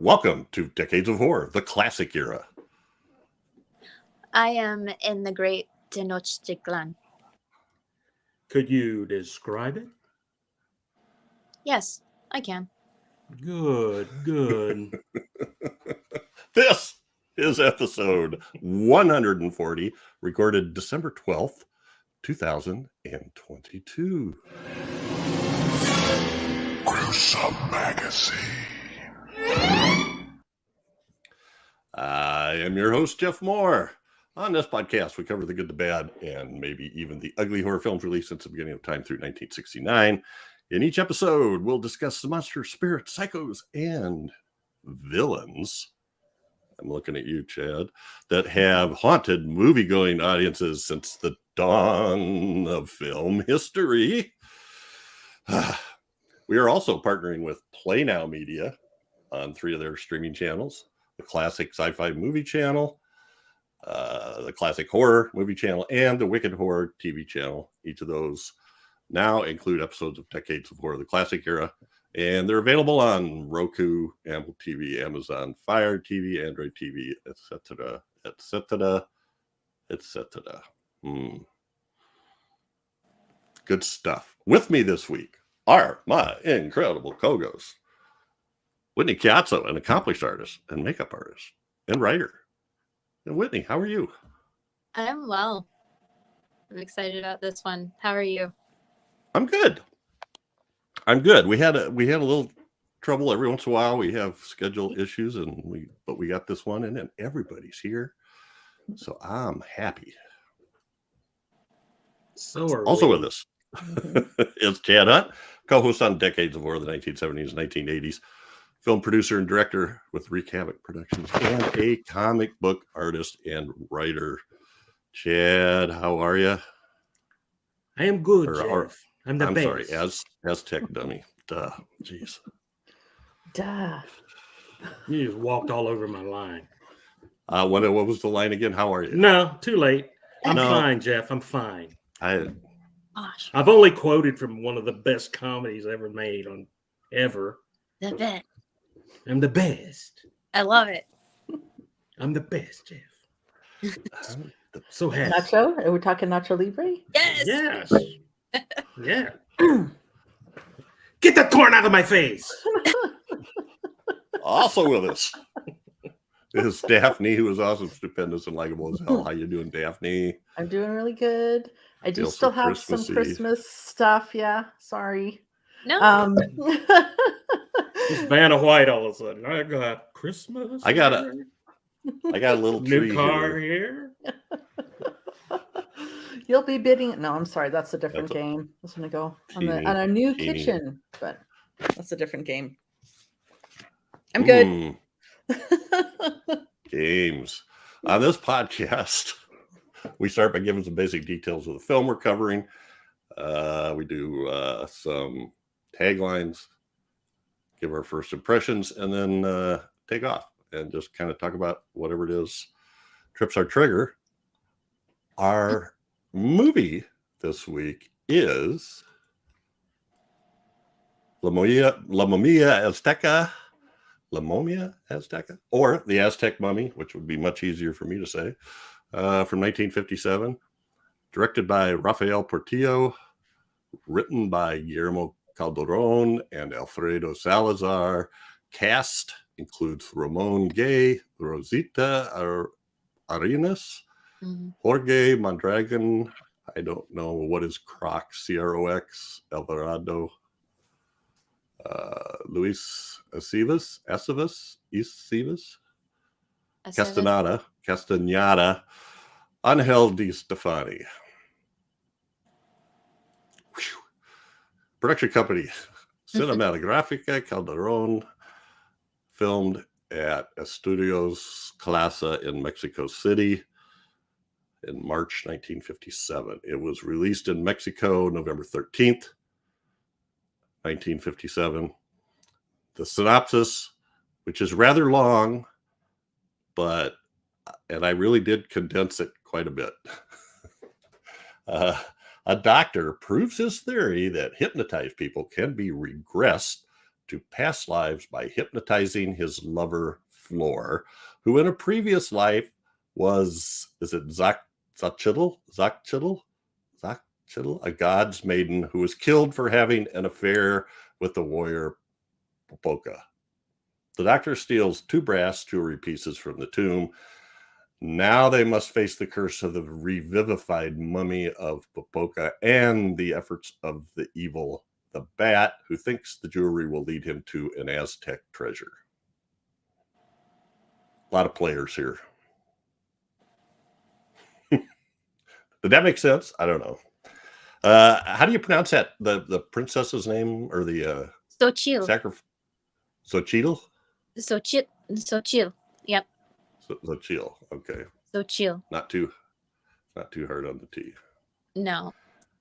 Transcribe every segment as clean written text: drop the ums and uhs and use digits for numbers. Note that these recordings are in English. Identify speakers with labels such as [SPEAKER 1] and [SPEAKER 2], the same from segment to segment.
[SPEAKER 1] Welcome to Decades of Horror, the classic era.
[SPEAKER 2] I am in the great Tenochtitlan.
[SPEAKER 3] Could you describe it?
[SPEAKER 2] Yes, I can.
[SPEAKER 3] Good.
[SPEAKER 1] This is episode 140, recorded December 12th, 2022.
[SPEAKER 4] Gruesome Magazine.
[SPEAKER 1] I am your host, Jeff Mohr. On this podcast, we cover the good, the bad, and maybe even the ugly horror films released since the beginning of time through 1969. In each episode, we'll discuss the monsters, spirits, psychos, and villains. I'm looking at you, Chad, that have haunted movie-going audiences since the dawn of film history. We are also partnering with Play Now Media on 3 of their streaming channels: the Classic Sci-Fi Movie Channel, the Classic Horror Movie Channel, and the Wicked Horror TV Channel. Each of those now include episodes of Decades of Horror, the classic era, and they're available on Roku, Apple TV, Amazon Fire TV, Android TV, etc., etc., etc. Good stuff. With me this week are my incredible co-hosts, Whitney Collazo, an accomplished artist and makeup artist and writer. And Whitney, how are you?
[SPEAKER 2] I'm well. I'm excited about this one. How are you?
[SPEAKER 1] I'm good. We had a little trouble every once in a while. We have schedule issues, but we got this one in, and everybody's here, so I'm happy.
[SPEAKER 3] So are
[SPEAKER 1] also
[SPEAKER 3] we.
[SPEAKER 1] with us is Chad Hunt, co-host on Decades of Horror, the 1970s and 1980s, film producer and director with Wreak Havoc Productions, and a comic book artist and writer. Chad, how are you?
[SPEAKER 3] I am good, Jeff. I'm best.
[SPEAKER 1] Sorry, Aztec Dummy. Duh. Jeez.
[SPEAKER 5] Duh.
[SPEAKER 3] You just walked all over my line.
[SPEAKER 1] What was the line again? How are you?
[SPEAKER 3] No, too late. I'm fine, Jeff. I'm fine.
[SPEAKER 2] Gosh.
[SPEAKER 3] I've only quoted from one of the best comedies ever made ever.
[SPEAKER 2] The best.
[SPEAKER 3] I'm the best.
[SPEAKER 2] I love it.
[SPEAKER 3] I'm the best, Jeff. So happy.
[SPEAKER 5] Nacho? Are we talking Nacho Libre?
[SPEAKER 2] Yes.
[SPEAKER 3] Yes. Yeah. Get that corn out of my face.
[SPEAKER 1] Also with us is Daphne, who is awesome, stupendous, and likable as hell. How you doing, Daphne?
[SPEAKER 5] I'm doing really good. I do
[SPEAKER 1] Feels
[SPEAKER 5] still
[SPEAKER 1] so
[SPEAKER 5] have some
[SPEAKER 1] Christmassy.
[SPEAKER 5] Christmas stuff. Yeah, sorry.
[SPEAKER 2] No.
[SPEAKER 3] It's Vanna White all of a sudden. I got Christmas.
[SPEAKER 1] I got a little tree
[SPEAKER 3] new car
[SPEAKER 1] here.
[SPEAKER 3] here.
[SPEAKER 5] You'll be bidding. No, I'm sorry. That's a different game. I was going to go on a new kitchen, but that's a different game. I'm good.
[SPEAKER 1] Games. On this podcast, we start by giving some basic details of the film we're covering. We do some taglines, give our first impressions, and then take off and just kind of talk about whatever it is trips our trigger. Our movie this week is La Momia Azteca, or the Aztec Mummy, which would be much easier for me to say, from 1957, directed by Rafael Portillo, written by Guillermo Calderon and Alfredo Salazar. Cast includes Ramon Gay, Rosita Arenas, Jorge Mondragon, I don't know what is Croc, Crox, Alvarado, Luis Acevas, Castaneda, Angel Di Stefani. Production company, Cinematográfica Calderon, filmed at Estudios Clasa in Mexico City in March 1957. It was released in Mexico November 13th, 1957. The synopsis, which is rather long, and I really did condense it quite a bit. A doctor proves his theory that hypnotized people can be regressed to past lives by hypnotizing his lover, Flor, who in a previous life was, is it Xochitl, a god's maiden who was killed for having an affair with the warrior Popoca. The doctor steals 2 brass jewelry pieces from the tomb. Now they must face the curse of the revivified mummy of Popoca and the efforts of the evil, the bat, who thinks the jewelry will lead him to an Aztec treasure. A lot of players here. Did that make sense? I don't know. How do you pronounce that? The princess's name or the
[SPEAKER 2] Xochitl.
[SPEAKER 1] Xochitl?
[SPEAKER 2] Xochitl. Yep.
[SPEAKER 1] Xochitl. Okay.
[SPEAKER 2] Xochitl.
[SPEAKER 1] Not too hard on the T.
[SPEAKER 2] No.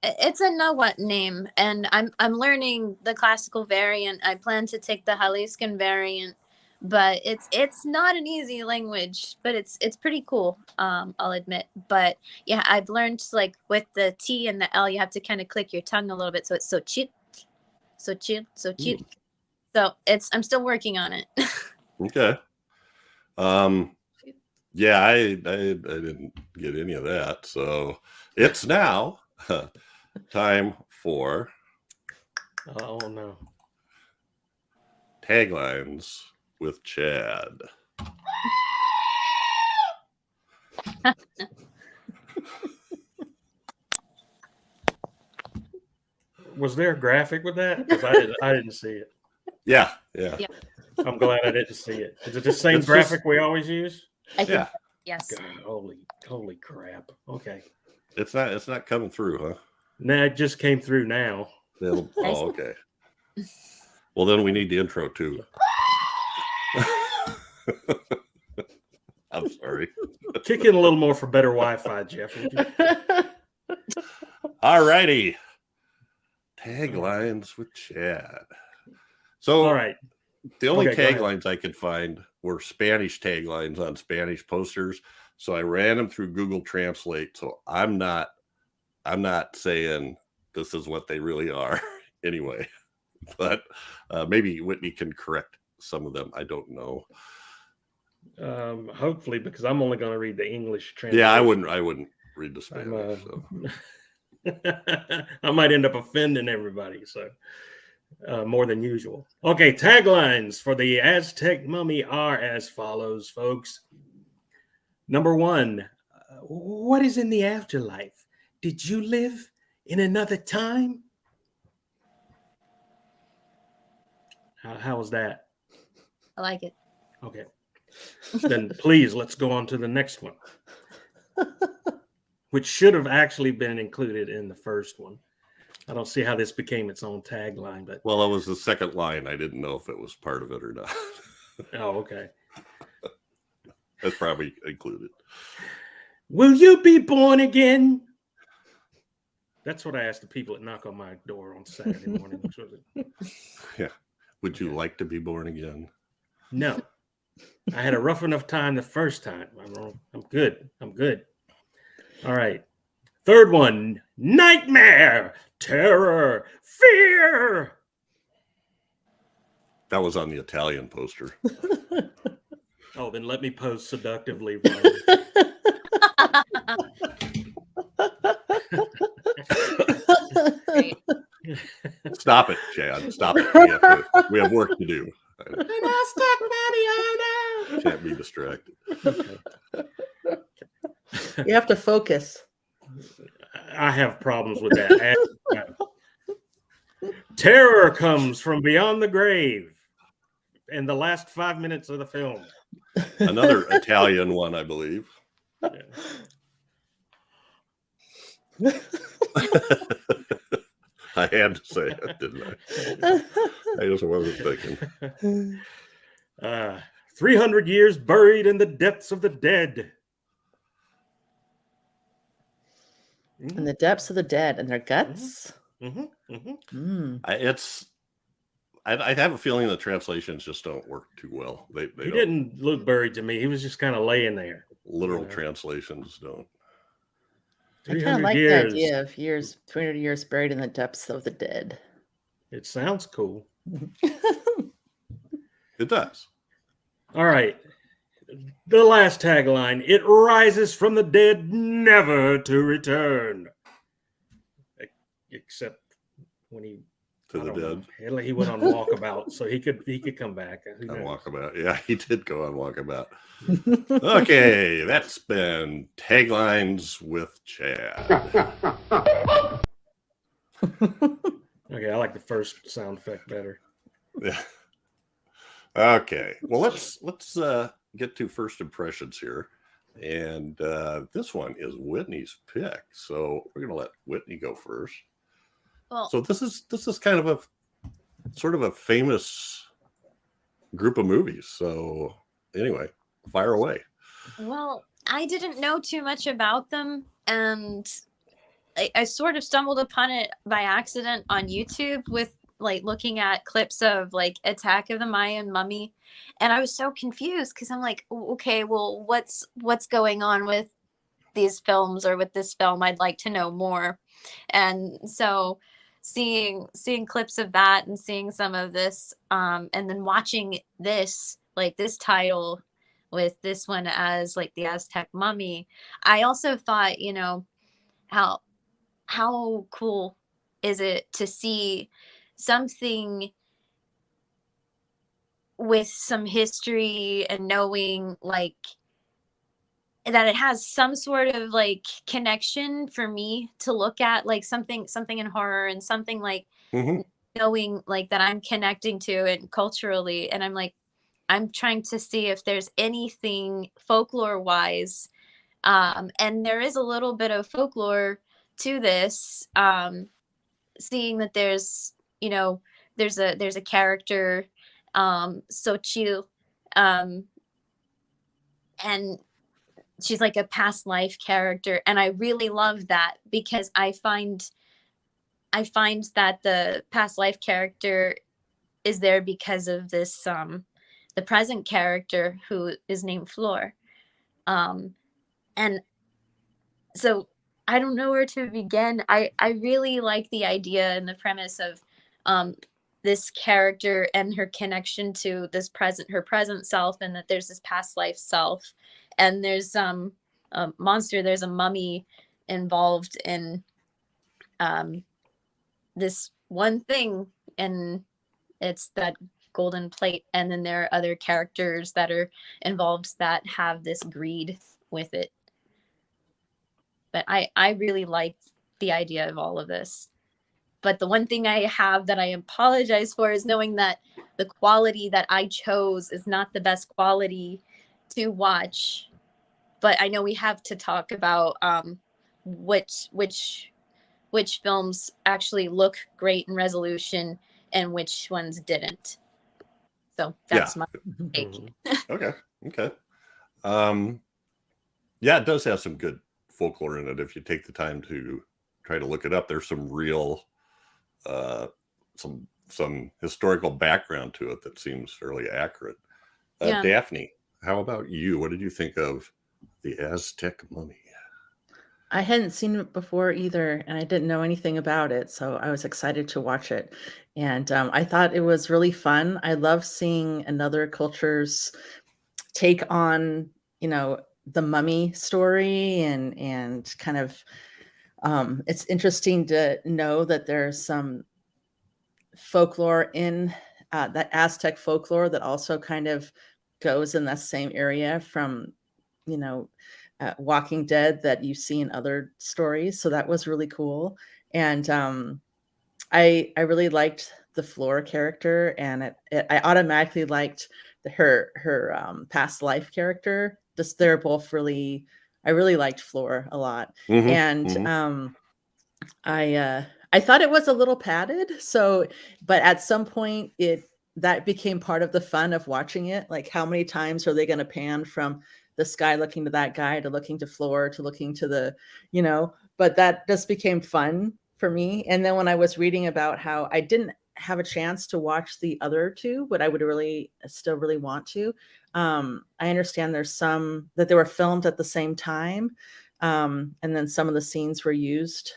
[SPEAKER 2] It's a Nahuatl name, and I'm learning the classical variant. I plan to take the Jaliscan variant, but it's not an easy language, but it's pretty cool. I'll admit. But yeah, I've learned like with the T and the L, you have to kind of click your tongue a little bit. So it's Xochitl.
[SPEAKER 1] Ooh.
[SPEAKER 2] So I'm still working on it.
[SPEAKER 1] Okay. Yeah, I didn't get any of that. So it's now time for
[SPEAKER 3] Oh no.
[SPEAKER 1] taglines with Chad.
[SPEAKER 3] Was there a graphic with that? Because I didn't see it.
[SPEAKER 1] Yeah.
[SPEAKER 3] I'm glad I didn't see it. Is it the same
[SPEAKER 1] It's
[SPEAKER 3] graphic
[SPEAKER 1] just-
[SPEAKER 3] we always use?
[SPEAKER 2] I think
[SPEAKER 1] Yeah.
[SPEAKER 2] yes.
[SPEAKER 3] God, holy crap. Okay.
[SPEAKER 1] It's not coming through, huh?
[SPEAKER 3] Nah, it just came through now.
[SPEAKER 1] Oh, okay. Well, then we need the intro too. I'm sorry.
[SPEAKER 3] Kick in a little more for better Wi-Fi, Jeff. would you?
[SPEAKER 1] All righty. Taglines with Chad. So,
[SPEAKER 3] All right.
[SPEAKER 1] the only
[SPEAKER 3] Okay, go ahead.
[SPEAKER 1] taglines I could find were Spanish taglines on Spanish posters. So I ran them through Google Translate. So I'm not saying this is what they really are anyway. But maybe Whitney can correct some of them. I don't know.
[SPEAKER 3] Hopefully, because I'm only going to read the English translation.
[SPEAKER 1] Yeah, I wouldn't read the Spanish. So.
[SPEAKER 3] I might end up offending everybody, so more than usual. Okay, taglines for the Aztec Mummy are as follows, folks. Number 1, what is in the afterlife? Did you live in another time? How was that?
[SPEAKER 2] I like it.
[SPEAKER 3] Okay. Then please, let's go on to the next one, which should have actually been included in the first one. I don't see how this became its own tagline, but
[SPEAKER 1] Well, it was the second line. I didn't know if it was part of it or not.
[SPEAKER 3] oh, okay.
[SPEAKER 1] That's probably included.
[SPEAKER 3] Will you be born again? That's what I asked the people that knock on my door on Saturday morning.
[SPEAKER 1] Yeah. Would you like to be born again?
[SPEAKER 3] No. I had a rough enough time the first time. I'm good. All right. Third one, nightmare, terror, fear.
[SPEAKER 1] That was on the Italian poster.
[SPEAKER 3] Oh, then let me pose seductively.
[SPEAKER 2] Great.
[SPEAKER 1] Stop it, Chad. Stop it. We have work to do. Can't be distracted.
[SPEAKER 5] You have to focus.
[SPEAKER 3] I have problems with that. Terror comes from beyond the grave. In the last 5 minutes of the film.
[SPEAKER 1] Another Italian one, I believe.
[SPEAKER 3] Yeah.
[SPEAKER 1] I had to say it, didn't I? I just wasn't thinking.
[SPEAKER 3] 300 years buried in the depths of the dead.
[SPEAKER 5] In the depths of the dead and their guts.
[SPEAKER 1] I have a feeling the translations just don't work too well. They
[SPEAKER 3] He
[SPEAKER 1] don't,
[SPEAKER 3] didn't look buried to me. He was just kind of laying there.
[SPEAKER 1] literal
[SPEAKER 3] Yeah.
[SPEAKER 1] translations don't.
[SPEAKER 5] I kind
[SPEAKER 3] 300
[SPEAKER 5] of like
[SPEAKER 3] years.
[SPEAKER 5] the idea of 300 years buried in the depths of the dead.
[SPEAKER 3] It sounds cool.
[SPEAKER 1] It does.
[SPEAKER 3] All right. The last tagline: "It rises from the dead, never to return." Except when he
[SPEAKER 1] To the dead.
[SPEAKER 3] He went on walkabout, so he could come back.
[SPEAKER 1] On walkabout. Yeah, he did go on walkabout. Okay, that's been Taglines with Chad.
[SPEAKER 3] Okay, I like the first sound effect better.
[SPEAKER 1] Yeah. Okay. Well, let's get to first impressions here. And this one is Whitney's pick. So we're gonna let Whitney go first.
[SPEAKER 2] Well,
[SPEAKER 1] So this is kind of a sort of a famous group of movies. So anyway, fire away.
[SPEAKER 2] well, I didn't know too much about them, and I sort of stumbled upon it by accident on YouTube with like looking at clips of like Attack of the Mayan Mummy, and I was so confused because I'm like, okay, well, what's going on with these films or with this film? I'd like to know more. And so seeing clips of that and seeing some of this, and then watching this, like this title with this one as like the Aztec Mummy, I also thought, you know, how cool is it to see something with some history and knowing like that it has some sort of like connection for me to look at, like something in horror and something like knowing like that I'm connecting to it culturally. And I'm like, I'm trying to see if there's anything folklore wise. And there is a little bit of folklore to this, seeing that there's, you know, there's a character, Xochitl, and she's like a past life character, and I really love that because I find that the past life character is there because of this the present character who is named Flor, and so I don't know where to begin. I really like the idea and the premise of this character and her connection to this her present self, and that there's this past life self, and there's a monster, there's a mummy involved in this one thing, and it's that golden plate, and then there are other characters that are involved that have this greed with it. But I really like the idea of all of this. But the one thing I have that I apologize for is knowing that the quality that I chose is not the best quality to watch. But I know we have to talk about which films actually look great in resolution and which ones didn't. So that's my take.
[SPEAKER 1] Okay. Yeah, it does have some good folklore in it. If you take the time to try to look it up, there's some real some historical background to it that seems fairly accurate. Daphne, how about you? What did you think of the Aztec Mummy?
[SPEAKER 5] I hadn't seen it before either, and I didn't know anything about it, so I was excited to watch it. And I thought it was really fun. I love seeing another culture's take on, you know, the mummy story, and kind of it's interesting to know that there's some folklore in that Aztec folklore that also kind of goes in that same area from, you know, Walking Dead that you see in other stories. So that was really cool. And I really liked the Flor character, and I automatically liked her past life character. Just they're both really, I really liked Flor a lot. And I thought it was a little padded. So, but at some point that became part of the fun of watching it. Like, how many times are they going to pan from this guy looking to that guy to looking to Flor to looking to the, you know, but that just became fun for me. And then when I was reading about how I didn't have a chance to watch the other two, but I would still really want to. I understand there's some that they were filmed at the same time. And then some of the scenes were used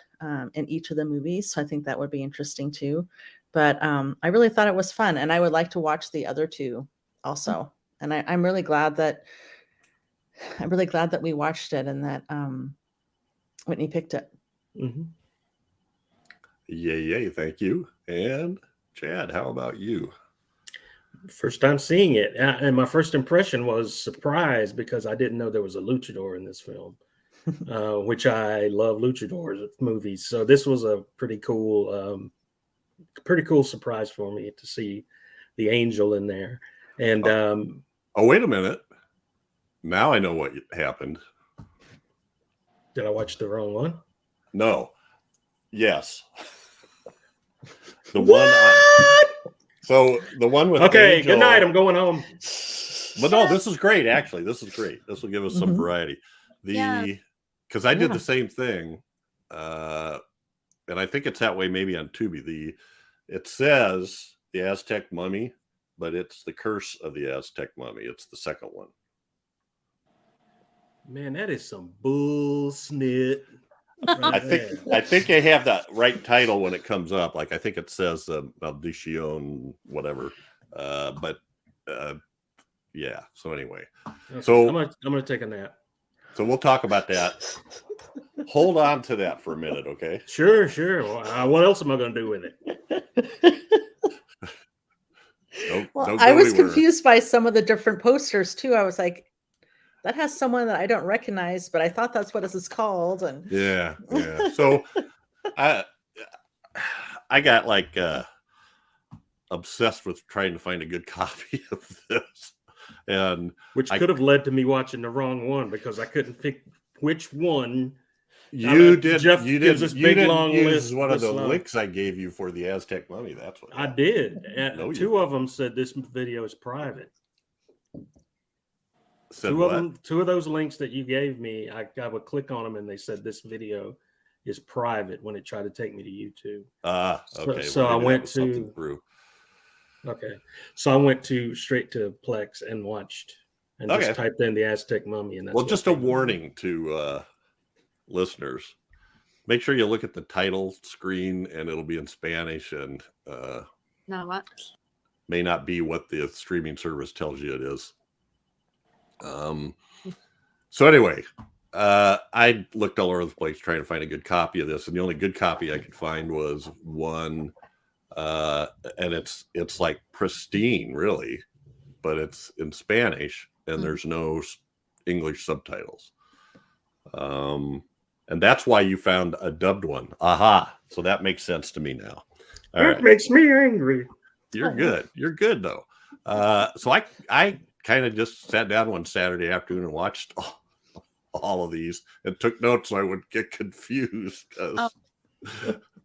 [SPEAKER 5] in each of the movies. So I think that would be interesting too. But I really thought it was fun, and I would like to watch the other two also. And I'm really glad that we watched it and that Whitney picked it.
[SPEAKER 3] Mm-hmm.
[SPEAKER 1] Yay. Thank you. And Chad, how about you?
[SPEAKER 3] First time seeing it, and my first impression was surprise because I didn't know there was a luchador in this film, which I love luchadors movies. So this was a pretty cool surprise for me to see the angel in there. And
[SPEAKER 1] oh, wait a minute. Now I know what happened.
[SPEAKER 3] Did I watch the wrong one?
[SPEAKER 1] No. Yes. The
[SPEAKER 5] What?
[SPEAKER 1] So the one with
[SPEAKER 3] okay.
[SPEAKER 1] Angel,
[SPEAKER 3] Good night. I'm going home.
[SPEAKER 1] But no, this is great. Actually, this is great. This will give us some variety. Because I did the same thing, and I think it's that way maybe on Tubi. It says the Aztec Mummy, but it's the Curse of the Aztec Mummy. It's the second one.
[SPEAKER 3] Man, that is some bull snit.
[SPEAKER 1] I think I have that right title when it comes up. Like I think it says Maldition, whatever. Yeah. So anyway,
[SPEAKER 3] Okay.
[SPEAKER 1] so
[SPEAKER 3] I'm gonna take a nap.
[SPEAKER 1] So we'll talk about that. Hold on to that for a minute, okay?
[SPEAKER 3] Sure. What else am I gonna do with it?
[SPEAKER 5] I was confused by some of the different posters too. I was like, that has someone that I don't recognize, but I thought that's what this is called. And
[SPEAKER 1] yeah. So I got like obsessed with trying to find a good copy of this, and
[SPEAKER 3] which could have led to me watching the wrong one because I couldn't pick which one.
[SPEAKER 1] You didn't
[SPEAKER 3] use
[SPEAKER 1] one of the links I gave you for the Aztec Mummy. That's what
[SPEAKER 3] I did.
[SPEAKER 1] No,
[SPEAKER 3] two of them said this video is private.
[SPEAKER 1] Two
[SPEAKER 3] of those links that you gave me, I would click on them and they said this video is private when it tried to take me to YouTube.
[SPEAKER 1] Okay.
[SPEAKER 3] So I went to Okay. So I went straight to Plex and watched and just typed in the Aztec Mummy. And that's
[SPEAKER 1] just a warning to listeners. Make sure you look at the title screen and it'll be in Spanish and may not be what the streaming service tells you it is. So anyway, I looked all over the place trying to find a good copy of this, and the only good copy I could find was one, and it's like pristine, really, but it's in Spanish, and there's no English subtitles. And that's why you found a dubbed one. Aha! So that makes sense to me now.
[SPEAKER 3] That makes me angry.
[SPEAKER 1] You're good. You're good though. So I kind of just sat down one Saturday afternoon and watched all of these and took notes so I would get confused because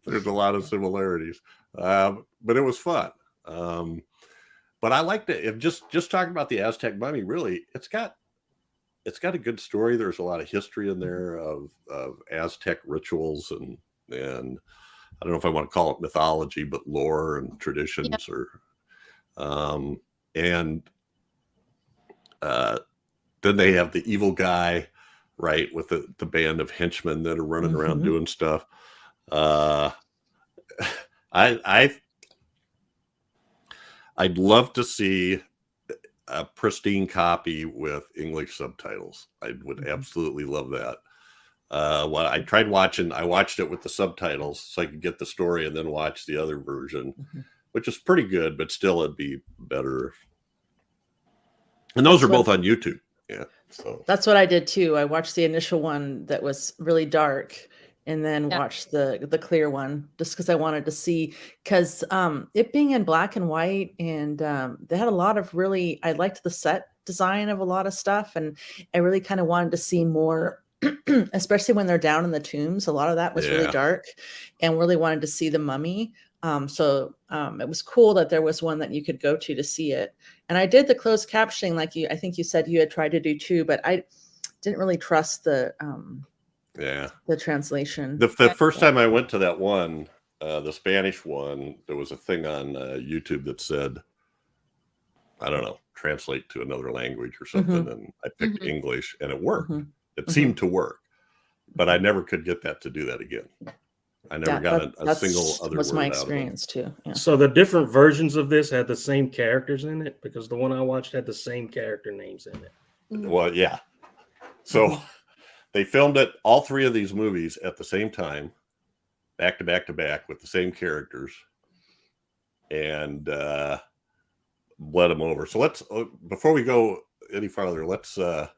[SPEAKER 1] there's a lot of similarities. But it was fun. But I liked it. If just talking about the Aztec Mummy, really, it's got a good story. There's a lot of history in there of Aztec rituals and I don't know if I want to call it mythology, but lore and traditions then they have the evil guy, right, with the band of henchmen that are running around doing stuff. I'd love to see a pristine copy with English subtitles. I would absolutely love that. I watched it with the subtitles so I could get the story and then watch the other version, which is pretty good, but still it'd be better. And those are both on YouTube. Yeah. So
[SPEAKER 5] that's what I did too. I watched the initial one that was really dark and then watched the clear one just because I wanted to see, because it being in black and white, and they had a lot of really, I liked the set design of a lot of stuff, and I really kind of wanted to see more, especially when they're down in the tombs. A lot of that was really dark, and really wanted to see the mummy. So it was cool that there was one that you could go to see it. And I did the closed captioning, like I think you said you had tried to do too, but I didn't really trust the translation.
[SPEAKER 1] The first time I went to that one, the Spanish one, there was a thing on YouTube that said, I don't know, translate to another language or something. And I picked English and it worked. It seemed to work, but I never could get that to do that again. I never got a single other
[SPEAKER 5] was
[SPEAKER 1] word
[SPEAKER 5] my
[SPEAKER 1] out of them.
[SPEAKER 5] experience too. Yeah.
[SPEAKER 3] So the different versions of this had the same characters in it, because the one I watched had the same character names in it.
[SPEAKER 1] Well, yeah. So they filmed it, all three of these movies at the same time, back to back to back with the same characters, and bled them over. So let's, before we go any farther, let's take a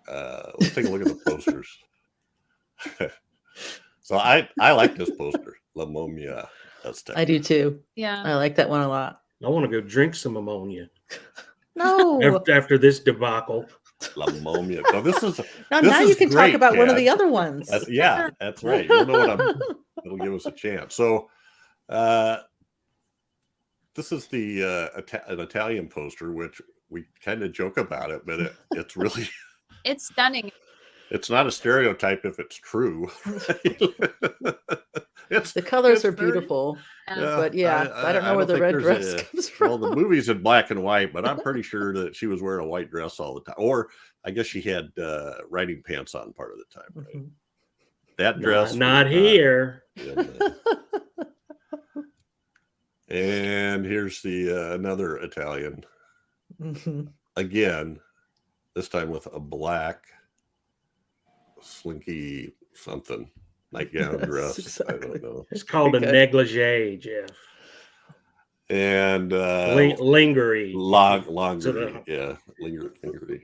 [SPEAKER 1] look at the posters. So I like this poster, La Momia Azteca.
[SPEAKER 5] I do too.
[SPEAKER 2] Yeah.
[SPEAKER 5] I like that one a lot.
[SPEAKER 3] I want to go drink some ammonia
[SPEAKER 5] No.
[SPEAKER 3] after this debacle.
[SPEAKER 1] La Momia. So this is
[SPEAKER 5] Now
[SPEAKER 1] this is
[SPEAKER 5] you can
[SPEAKER 1] great,
[SPEAKER 5] talk about one of
[SPEAKER 1] Kat.
[SPEAKER 5] the other ones.
[SPEAKER 1] Yeah, that's right. You know what it'll give us a chance. So this is the an Italian poster, which we kind of joke about it, but it's really
[SPEAKER 2] It's stunning.
[SPEAKER 1] it's not a stereotype if it's true.
[SPEAKER 5] The colors are
[SPEAKER 1] very-
[SPEAKER 5] beautiful.
[SPEAKER 2] Yeah.
[SPEAKER 5] But yeah, I don't know where the
[SPEAKER 1] think
[SPEAKER 5] red
[SPEAKER 1] there's
[SPEAKER 5] dress comes from.
[SPEAKER 1] Well, the movie's in black and white, but I'm pretty sure that she was wearing a white dress all the time. Or I guess she had riding pants on part of the time, right?
[SPEAKER 5] Mhm.
[SPEAKER 1] That dress was
[SPEAKER 3] Not here.
[SPEAKER 1] in the- And here's the another Italian.
[SPEAKER 5] Mhm.
[SPEAKER 1] Again, this time with a black slinky something nightgown
[SPEAKER 5] Yes,
[SPEAKER 1] dress. I
[SPEAKER 5] exactly.
[SPEAKER 1] don't know.
[SPEAKER 3] It's called a
[SPEAKER 5] Good.
[SPEAKER 3] negligee, Jeff.
[SPEAKER 1] And
[SPEAKER 3] Lingerie.
[SPEAKER 1] lingerie, yeah, lingerie.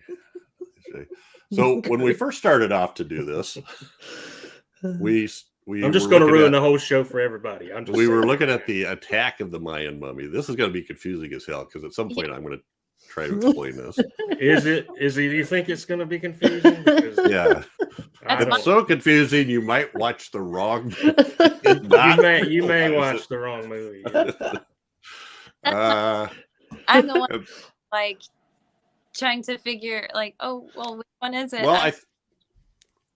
[SPEAKER 1] So when we first started off to do this, we
[SPEAKER 3] I'm just
[SPEAKER 1] were
[SPEAKER 3] going to
[SPEAKER 1] looking
[SPEAKER 3] ruin
[SPEAKER 1] at-
[SPEAKER 3] the whole show for everybody. I'm just
[SPEAKER 1] We were
[SPEAKER 3] saying.
[SPEAKER 1] looking at the attack of the Mayan mummy. This is going to be confusing as hell because at some point I'm going to try to explain this.
[SPEAKER 3] Is it? Do you think it's going to be confusing? Because
[SPEAKER 1] Yeah,
[SPEAKER 3] I
[SPEAKER 1] it's
[SPEAKER 3] don't-
[SPEAKER 1] so confusing you might watch the wrong.
[SPEAKER 3] you may watch the wrong movie.
[SPEAKER 2] I'm the one like trying to figure like, oh well, which one is it?
[SPEAKER 1] Well,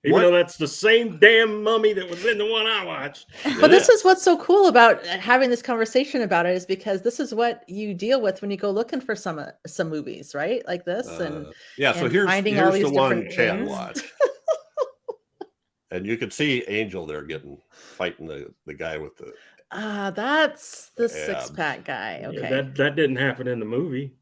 [SPEAKER 3] Even
[SPEAKER 1] What?
[SPEAKER 3] though that's the same damn mummy that was in the one I watched.
[SPEAKER 5] But this is what's so cool about having this conversation about it, is because this is what you deal with when you go looking for some movies, right? Like this, and
[SPEAKER 1] yeah. So
[SPEAKER 5] and
[SPEAKER 1] here's
[SPEAKER 5] finding all
[SPEAKER 1] the
[SPEAKER 5] these
[SPEAKER 1] one
[SPEAKER 5] different
[SPEAKER 1] Chad
[SPEAKER 5] things.
[SPEAKER 1] watched, and you can see Angel there fighting the guy with the.
[SPEAKER 5] that's the
[SPEAKER 1] Yeah.
[SPEAKER 5] 6-pack guy.
[SPEAKER 3] Yeah,
[SPEAKER 5] Okay.
[SPEAKER 3] that didn't happen in the movie.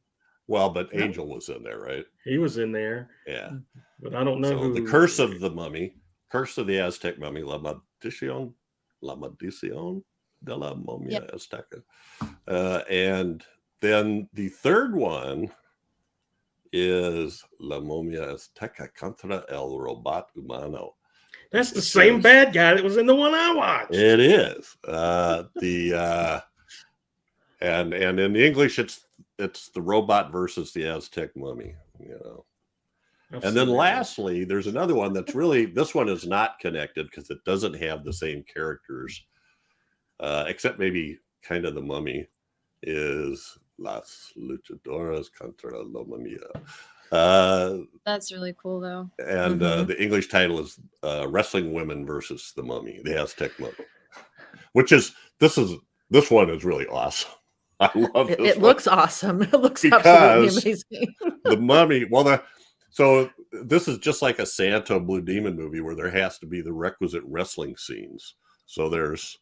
[SPEAKER 1] Well, but
[SPEAKER 5] No.
[SPEAKER 1] Angel was in there, right?
[SPEAKER 3] He was in there,
[SPEAKER 1] Yeah.
[SPEAKER 3] but I don't know
[SPEAKER 1] So
[SPEAKER 3] who.
[SPEAKER 1] the curse of the mummy, curse of the Aztec mummy, la maldición de la Momia Azteca. And then the third one is La Momia Azteca contra el robot humano.
[SPEAKER 3] That's the same bad guy that was in the one I watched.
[SPEAKER 1] It is. And in the English it's the robot versus the Aztec mummy, you know.
[SPEAKER 3] I've
[SPEAKER 1] And
[SPEAKER 3] seen
[SPEAKER 1] then
[SPEAKER 3] that.
[SPEAKER 1] lastly, there's another one that's really, this one is not connected because it doesn't have the same characters, except maybe kind of the mummy, is Las Luchadoras contra la Momia.
[SPEAKER 2] That's really cool though.
[SPEAKER 1] And
[SPEAKER 5] Mhm.
[SPEAKER 1] the English title is Wrestling Women versus the Mummy, the Aztec Mummy, which is, this one is really awesome. I love this
[SPEAKER 5] It
[SPEAKER 1] one.
[SPEAKER 5] looks awesome. It looks
[SPEAKER 1] Because-
[SPEAKER 5] absolutely amazing.
[SPEAKER 1] The mummy, well, so this is just like a Santo Blue Demon movie where there has to be the requisite wrestling scenes. So there's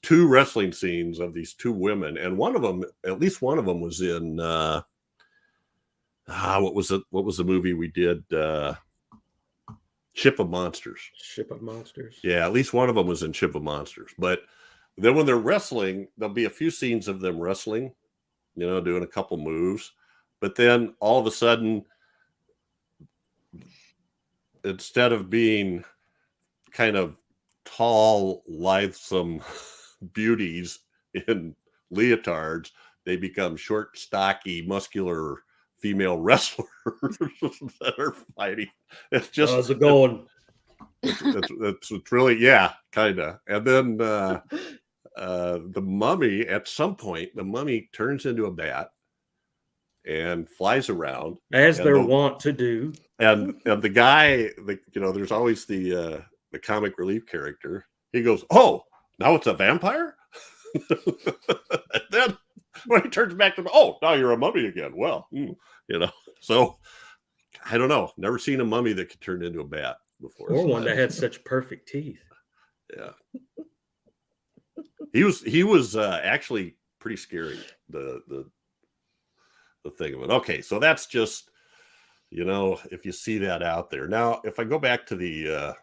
[SPEAKER 1] two wrestling scenes of these two women, and one of them, at least one of them, was in what was the movie we did? Ship of Monsters.
[SPEAKER 3] Ship of Monsters.
[SPEAKER 1] Yeah, at least one of them was in Ship of Monsters. But then when they're wrestling, there'll be a few scenes of them wrestling, you know, doing a couple moves. But then all of a sudden, instead of being kind of tall, lithesome beauties in leotards, they become short, stocky, muscular female wrestlers that are fighting. It's just
[SPEAKER 3] How's it going?
[SPEAKER 1] it's really, yeah, kind of. And then the mummy, at some point, the mummy turns into a bat and flies around.
[SPEAKER 3] As
[SPEAKER 1] And
[SPEAKER 3] they're
[SPEAKER 1] the-
[SPEAKER 3] wont to do.
[SPEAKER 1] And the guy, there's always the comic relief character. He goes, "Oh, now it's a vampire." And then when he turns back to, "Oh, now you're a mummy again." Well, so I don't know. Never seen a mummy that could turn into a bat before.
[SPEAKER 3] Or
[SPEAKER 1] So
[SPEAKER 3] one that had such perfect teeth.
[SPEAKER 1] Yeah. He was actually pretty scary. The thing of it. Okay, so that's just, if you see that out there. Now, if I go back to the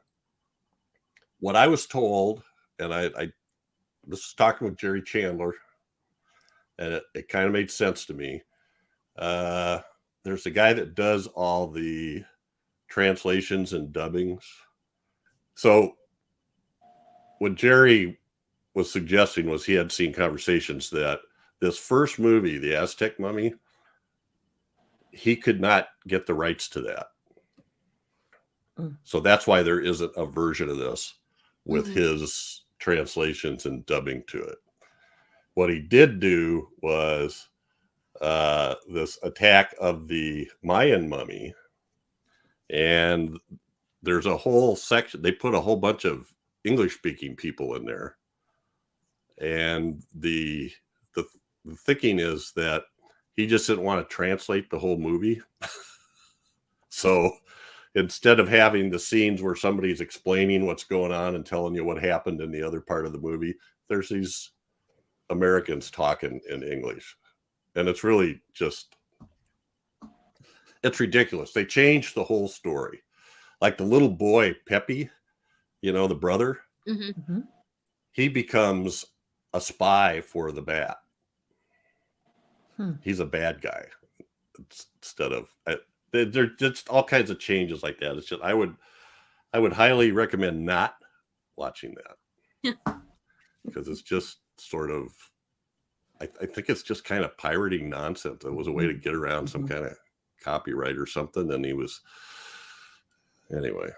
[SPEAKER 1] what I was told, and I this is talking with Jerry Chandler, and it kind of made sense to me. There's a guy that does all the translations and dubbings. So what Jerry was suggesting was he had seen conversations that this first movie, The Aztec Mummy, he could not get the rights to that. So that's why there isn't a version of this with his translations and dubbing to it. What he did do was this attack of the Mayan mummy, and there's a whole section. They put a whole bunch of English-speaking people in there, and the thinking is that he just didn't want to translate the whole movie. So instead of having the scenes where somebody's explaining what's going on and telling you what happened in the other part of the movie, there's these Americans talking in English. And it's really just, it's ridiculous. They changed the whole story. Like the little boy, Pepe, the brother, he becomes a spy for the bat. He's a bad guy instead of, there's just all kinds of changes like that. It's just, I would highly recommend not watching that because it's just sort of, I think it's just kind of pirating nonsense. It was a way to get around some kind of copyright or something. And he was, anyway.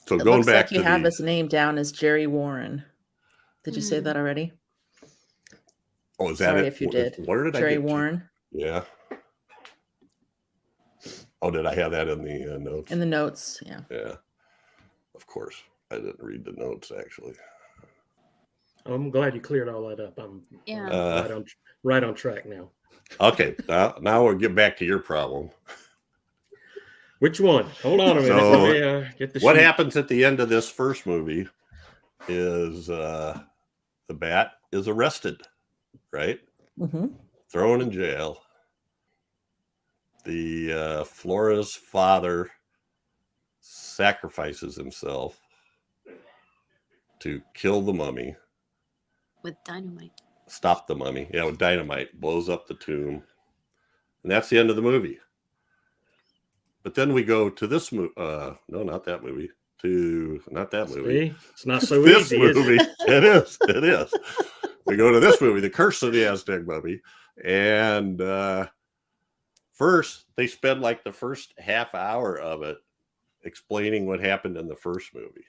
[SPEAKER 1] So
[SPEAKER 5] it
[SPEAKER 1] going
[SPEAKER 5] looks
[SPEAKER 1] back
[SPEAKER 5] like you have his name down as Jerry Warren. Did you say that already?
[SPEAKER 1] Oh, is that
[SPEAKER 5] Sorry
[SPEAKER 1] it?
[SPEAKER 5] if you did.
[SPEAKER 1] Where did
[SPEAKER 5] Jerry
[SPEAKER 1] I get
[SPEAKER 5] Warren?
[SPEAKER 1] Yeah. Oh, did I have that in the notes?
[SPEAKER 5] In the notes, yeah.
[SPEAKER 1] Yeah. Of course. I didn't read the notes, actually.
[SPEAKER 3] I'm glad you cleared all that up. I'm right on track now.
[SPEAKER 1] Okay. Now we'll get back to your problem.
[SPEAKER 3] Which one? Hold on a minute.
[SPEAKER 1] So,
[SPEAKER 3] Let me get the
[SPEAKER 1] what
[SPEAKER 3] sheet.
[SPEAKER 1] happens at the end of this first movie is the bat is arrested, right? Thrown in jail. The Flora's father sacrifices himself to kill the mummy.
[SPEAKER 2] With dynamite.
[SPEAKER 1] Stop the mummy. Yeah, with dynamite. Blows up the tomb. And that's the end of the movie. But then we go to this movie. No, not that movie. Not that movie.
[SPEAKER 3] See? It's not so
[SPEAKER 1] this
[SPEAKER 3] easy.
[SPEAKER 1] Movie. It is. It is. We go to this movie, The Curse of the Aztec Mummy. And first, they spend like the first half hour of it explaining what happened in the first movie.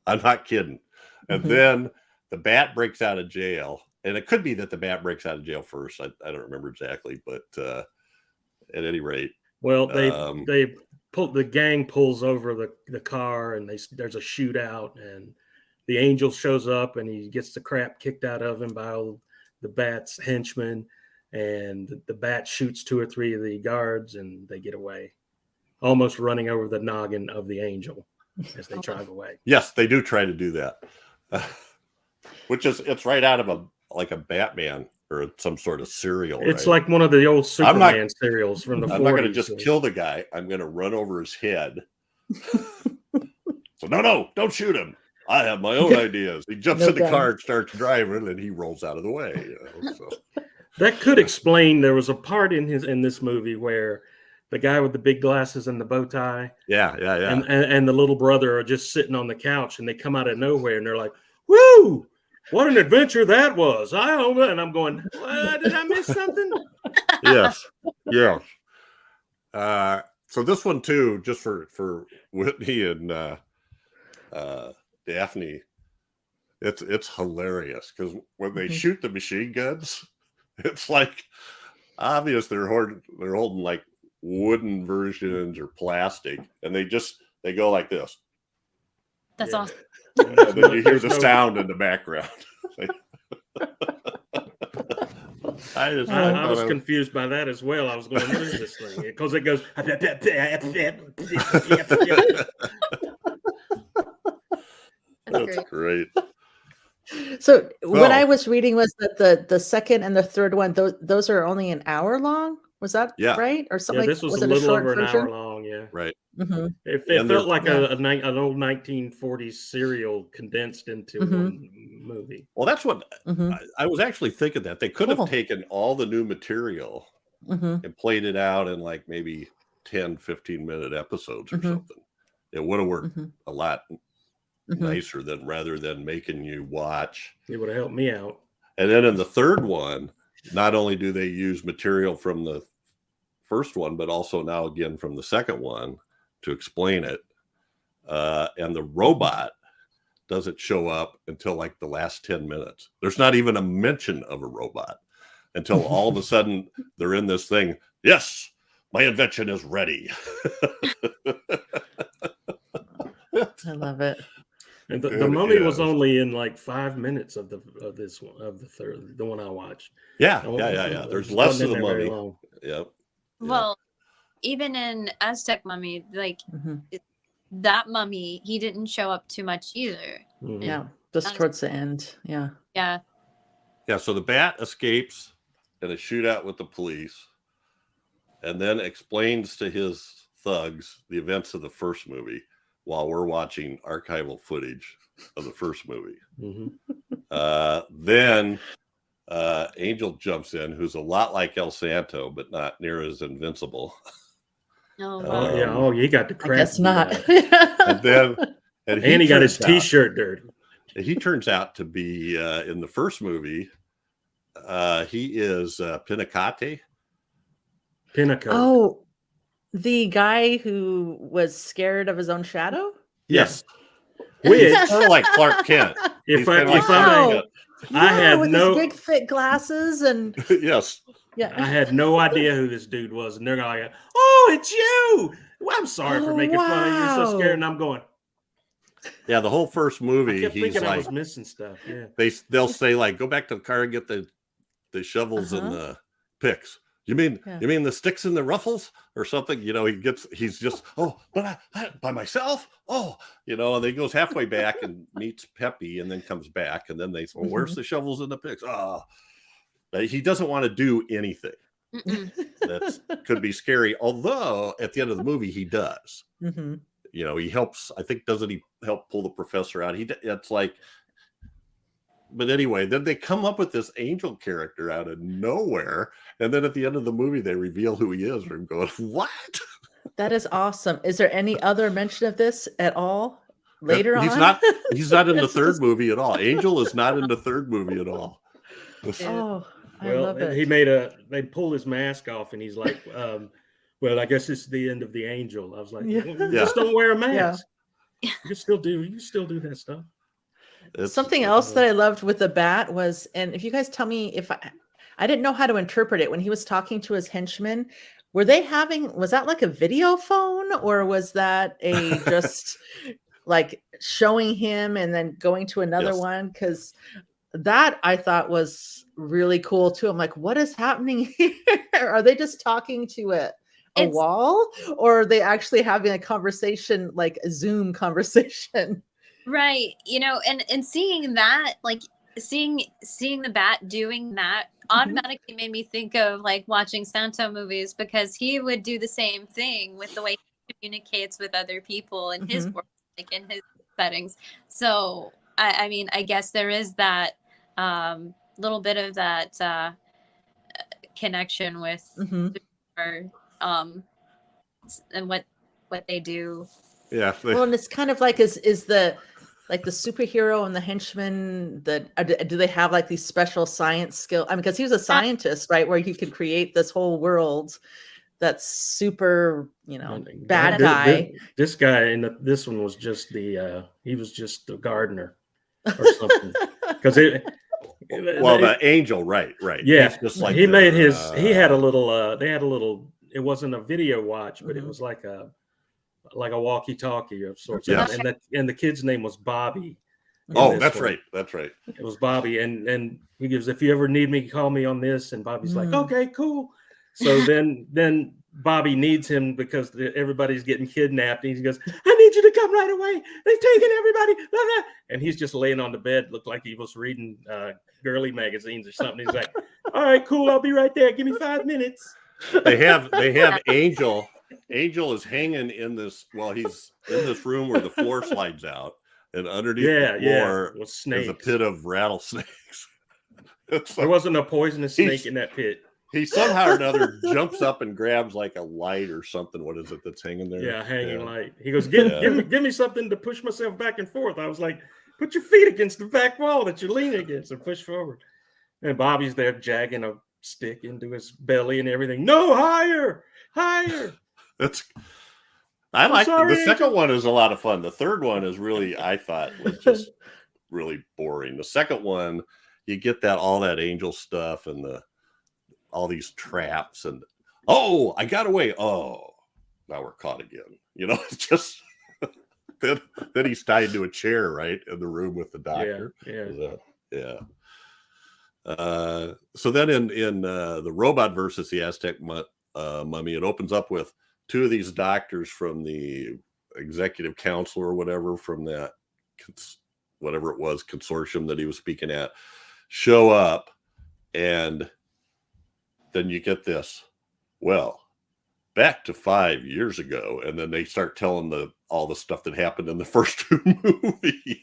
[SPEAKER 1] I'm not kidding. And then the bat breaks out of jail. And it could be that the bat breaks out of jail first. I don't remember exactly. But at any rate.
[SPEAKER 3] Well, the gang pulls over the car and there's a shootout and the angel shows up and he gets the crap kicked out of him by all the bat's henchmen, and the bat shoots 2 or 3 of the guards and they get away, almost running over the noggin of the angel as they drive away.
[SPEAKER 1] Yes, they do try to do that, which is, it's right out of a Batman or some sort of serial.
[SPEAKER 3] It's
[SPEAKER 1] right?
[SPEAKER 3] like one of the old Superman serials from the 40s.
[SPEAKER 1] I'm not going to just kill the guy. I'm going to run over his head. So no, don't shoot him. I have my own ideas. He jumps in the car and starts driving, and he rolls out of the way. So.
[SPEAKER 3] That could explain. There was a part in this movie where the guy with the big glasses and the bow tie, and the little brother are just sitting on the couch, and they come out of nowhere, and they're like, "Woo! What an adventure that was!" And I'm going, "Did I miss something?"
[SPEAKER 1] Yes. So this one too, just for Whitney and Daphne, it's hilarious because when they shoot the machine guns, it's like obvious they're holding like wooden versions or plastic, and they go like this.
[SPEAKER 2] That's awesome.
[SPEAKER 1] And then you hear the sound in the background. I
[SPEAKER 3] was confused by that as well. I was going, what is this thing? Because it goes.
[SPEAKER 1] That's great.
[SPEAKER 5] So what
[SPEAKER 1] Well-
[SPEAKER 5] I was reading was that the second and the third one, those are only an hour long. Was that
[SPEAKER 1] Yeah.
[SPEAKER 5] right? Or
[SPEAKER 3] Yeah,
[SPEAKER 5] something
[SPEAKER 3] this
[SPEAKER 5] like,
[SPEAKER 3] was
[SPEAKER 5] it
[SPEAKER 3] a little
[SPEAKER 5] short
[SPEAKER 3] over an
[SPEAKER 5] version?
[SPEAKER 3] hour long. Yeah,
[SPEAKER 1] Right.
[SPEAKER 5] Mhm.
[SPEAKER 3] it
[SPEAKER 1] And
[SPEAKER 3] felt like
[SPEAKER 5] Yeah.
[SPEAKER 3] an old 1940s serial condensed into
[SPEAKER 5] Mhm.
[SPEAKER 3] one movie.
[SPEAKER 1] Well, that's what
[SPEAKER 5] Mhm.
[SPEAKER 1] I was actually thinking, that they could
[SPEAKER 5] Cool.
[SPEAKER 1] have taken all the new material
[SPEAKER 5] Mhm.
[SPEAKER 1] and played it out in like maybe 10, 15-minute episodes or
[SPEAKER 5] Mhm.
[SPEAKER 1] something. It would have worked
[SPEAKER 5] Mhm.
[SPEAKER 1] a lot
[SPEAKER 5] Mhm.
[SPEAKER 1] nicer than rather than making you watch.
[SPEAKER 3] It would have helped me out.
[SPEAKER 1] And then in the third one, not only do they use material from the first one, but also now again from the second one to explain it. And the robot doesn't show up until like the last 10 minutes. There's not even a mention of a robot until all of a sudden they're in this thing. Yes, my invention is ready.
[SPEAKER 5] I love it.
[SPEAKER 3] And the
[SPEAKER 1] It
[SPEAKER 3] Mummy was
[SPEAKER 1] is.
[SPEAKER 3] only in like 5 minutes of the third, the one I watched.
[SPEAKER 1] Yeah.
[SPEAKER 3] It
[SPEAKER 1] There's
[SPEAKER 3] wasn't
[SPEAKER 1] less
[SPEAKER 3] in
[SPEAKER 1] of the
[SPEAKER 3] there very
[SPEAKER 1] Mummy.
[SPEAKER 3] long.
[SPEAKER 1] Yep. Yeah.
[SPEAKER 2] Well, even in Aztec Mummy, like
[SPEAKER 5] Mhm.
[SPEAKER 2] that mummy, he didn't show up too much either.
[SPEAKER 3] Mhm.
[SPEAKER 5] Yeah, just towards the end. Yeah.
[SPEAKER 2] Yeah.
[SPEAKER 1] Yeah, so the bat escapes in a shootout with the police and then explains to his thugs the events of the first movie while we're watching archival footage of the first movie.
[SPEAKER 3] Mhm.
[SPEAKER 1] Then Angel jumps in, who's a lot like El Santo, but not near as invincible.
[SPEAKER 2] Oh,
[SPEAKER 1] Uh,
[SPEAKER 2] wow.
[SPEAKER 3] Yeah. Oh, you got the
[SPEAKER 5] I
[SPEAKER 3] crap.
[SPEAKER 5] guess not.
[SPEAKER 1] And then
[SPEAKER 3] And he got his
[SPEAKER 1] turns out-
[SPEAKER 3] T-shirt dirty.
[SPEAKER 1] He turns out to be in the first movie. He is Pinacate.
[SPEAKER 3] Pinnacle.
[SPEAKER 5] Oh, the guy who was scared of his own shadow?
[SPEAKER 1] Yes,
[SPEAKER 3] Which,
[SPEAKER 1] he's kind of like Clark Kent.
[SPEAKER 3] if
[SPEAKER 1] He's
[SPEAKER 3] I,
[SPEAKER 1] kinda like
[SPEAKER 3] if I may,
[SPEAKER 5] Wow.
[SPEAKER 3] I had
[SPEAKER 5] with
[SPEAKER 3] no-
[SPEAKER 5] his big thick glasses and
[SPEAKER 1] Yes.
[SPEAKER 5] yeah.
[SPEAKER 3] I had no idea who this dude was, and they're like, "Oh, it's you! Well, I'm sorry for
[SPEAKER 5] Oh,
[SPEAKER 3] making fun of you. You're so
[SPEAKER 5] wow.
[SPEAKER 3] scared." And I'm going,
[SPEAKER 1] Yeah, the whole first
[SPEAKER 3] I
[SPEAKER 1] movie,
[SPEAKER 3] kept
[SPEAKER 1] he's
[SPEAKER 3] thinking I
[SPEAKER 1] like,
[SPEAKER 3] was missing stuff. Yeah.
[SPEAKER 1] they'll say like, go back to the car and get the shovels and the picks. You mean the sticks and the ruffles or something? You know, he's just, oh, but I by myself. Oh, you know, and then he goes halfway back and meets Peppy and then comes back. And then they say, well, where's the shovels and the picks? Oh, but he doesn't want to do anything
[SPEAKER 2] Mm-mm.
[SPEAKER 1] that could be scary. Although at the end of the movie, he does.
[SPEAKER 5] Mhm.
[SPEAKER 1] You know, he helps. I think, doesn't he help pull the professor out? It's like, but anyway, then they come up with this angel character out of nowhere, and then at the end of the movie, they reveal who he is. And I'm going, what?
[SPEAKER 5] That is awesome. Is there any other mention of this at all later
[SPEAKER 1] He's
[SPEAKER 5] on?
[SPEAKER 1] not. He's not in the
[SPEAKER 5] It's
[SPEAKER 1] third
[SPEAKER 5] just-
[SPEAKER 1] movie at all. Angel is not in the third movie at all.
[SPEAKER 5] Oh, I
[SPEAKER 3] Well,
[SPEAKER 5] love it.
[SPEAKER 3] they pulled his mask off, and he's like, "Well, I guess it's the end of the angel." I was like,
[SPEAKER 5] Yeah.
[SPEAKER 3] well, "Just don't wear a mask.
[SPEAKER 2] Yeah.
[SPEAKER 3] You still do that stuff."
[SPEAKER 5] Something else that I loved with the bat was, and if you guys tell me if I didn't know how to interpret it when he was talking to his henchmen, was that like a video phone or was that a just like showing him and then going to another
[SPEAKER 1] Yes.
[SPEAKER 5] one? Because that I thought was really cool too. I'm like, what is happening here? Are they just talking to a
[SPEAKER 2] It's-
[SPEAKER 5] wall or are they actually having a conversation, like a Zoom conversation?
[SPEAKER 2] Right. You know, and seeing that, like seeing the bat doing that automatically made me think of like watching Santo movies because he would do the same thing with the way he communicates with other people in his work, like in his settings. So I mean, I guess there is that little bit of that connection with or, and what they do.
[SPEAKER 1] Yeah.
[SPEAKER 5] Well, and it's kind of like is the like the superhero and the henchman that do they have like these special science skill? I mean, because he was a scientist, right? Where he could create this whole world that's super, bad guy.
[SPEAKER 3] This guy in this one was just he was just the gardener or something. Because
[SPEAKER 1] Well, the angel, right.
[SPEAKER 3] Yeah,
[SPEAKER 1] He's just like
[SPEAKER 3] he made his.
[SPEAKER 1] uh,
[SPEAKER 3] He had a little. They had a little. It wasn't a video watch, but it was like a walkie-talkie of sorts.
[SPEAKER 1] Yeah.
[SPEAKER 3] And the kid's name was Bobby. in
[SPEAKER 1] Oh,
[SPEAKER 3] this
[SPEAKER 1] that's
[SPEAKER 3] one.
[SPEAKER 1] right. That's right.
[SPEAKER 3] It was Bobby, and he gives, if you ever need me, call me on this. And Bobby's like,
[SPEAKER 5] Mm.
[SPEAKER 3] okay, cool. So then Bobby needs him because everybody's getting kidnapped. And he goes, I need you to come right away. They've taken everybody. Blah, blah. And he's just laying on the bed, looked like he was reading girly magazines or something. He's like, all right, cool. I'll be right there. Give me 5 minutes.
[SPEAKER 1] They have Angel. Angel is hanging in this. Well, he's in this room where the floor slides out, and underneath the floor is a pit of rattlesnakes.
[SPEAKER 3] There wasn't a poisonous snake in that pit.
[SPEAKER 1] He somehow or another jumps up and grabs like a light or something. What is it that's hanging there?
[SPEAKER 3] Yeah, hanging light. He goes, give me something to push myself back and forth. I was like, put your feet against the back wall that you're leaning against and push forward. And Bobby's there jagging a stick into his belly and everything. No, higher.
[SPEAKER 1] I like the second one is a lot of fun. The third one is really, I thought, was just really boring. The second one, you get all that angel stuff and all these traps and I got away. Oh, now we're caught again. It's just then he's tied to a chair right in the room with the doctor. Yeah. So then in the Robot versus the Aztec Mummy, it opens up with two of these doctors from the executive council or whatever from that whatever it was consortium that he was speaking at show up, and then you get this, well, back to 5 years ago, and then they start telling all the stuff that happened in the first two movies.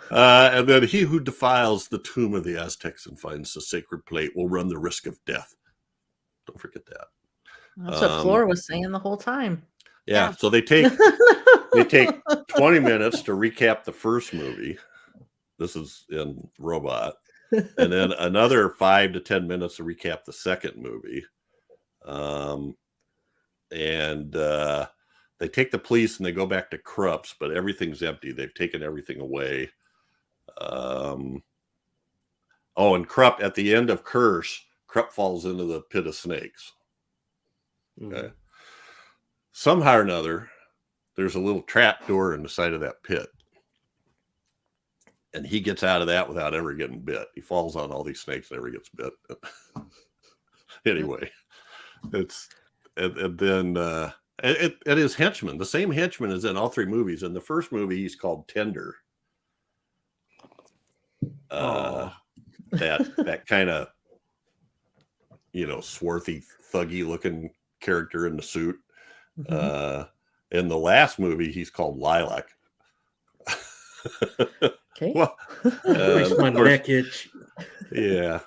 [SPEAKER 1] And then he who defiles the tomb of the Aztecs and finds the sacred plate will run the risk of death. Don't forget that.
[SPEAKER 5] That's what Flor was saying the whole time.
[SPEAKER 1] Yeah. So they take 20 minutes to recap the first movie. This is in Robot. And then another 5 to 10 minutes to recap the second movie. And they take the police and they go back to Krupp's, but everything's empty. They've taken everything away. And Krupp, at the end of Curse, Krupp falls into the pit of snakes. Okay. Somehow or another, there's a little trap door in the side of that pit. And he gets out of that without ever getting bit. He falls on all these snakes and never gets bit. Anyway, and then his henchman, the same henchman is in all three movies. In the first movie, he's called Tender. That kind of, swarthy, thuggy looking character in the suit. In the last movie, he's called Lilac.
[SPEAKER 5] Okay.
[SPEAKER 1] Well,
[SPEAKER 3] makes my neck itch.
[SPEAKER 1] Yeah.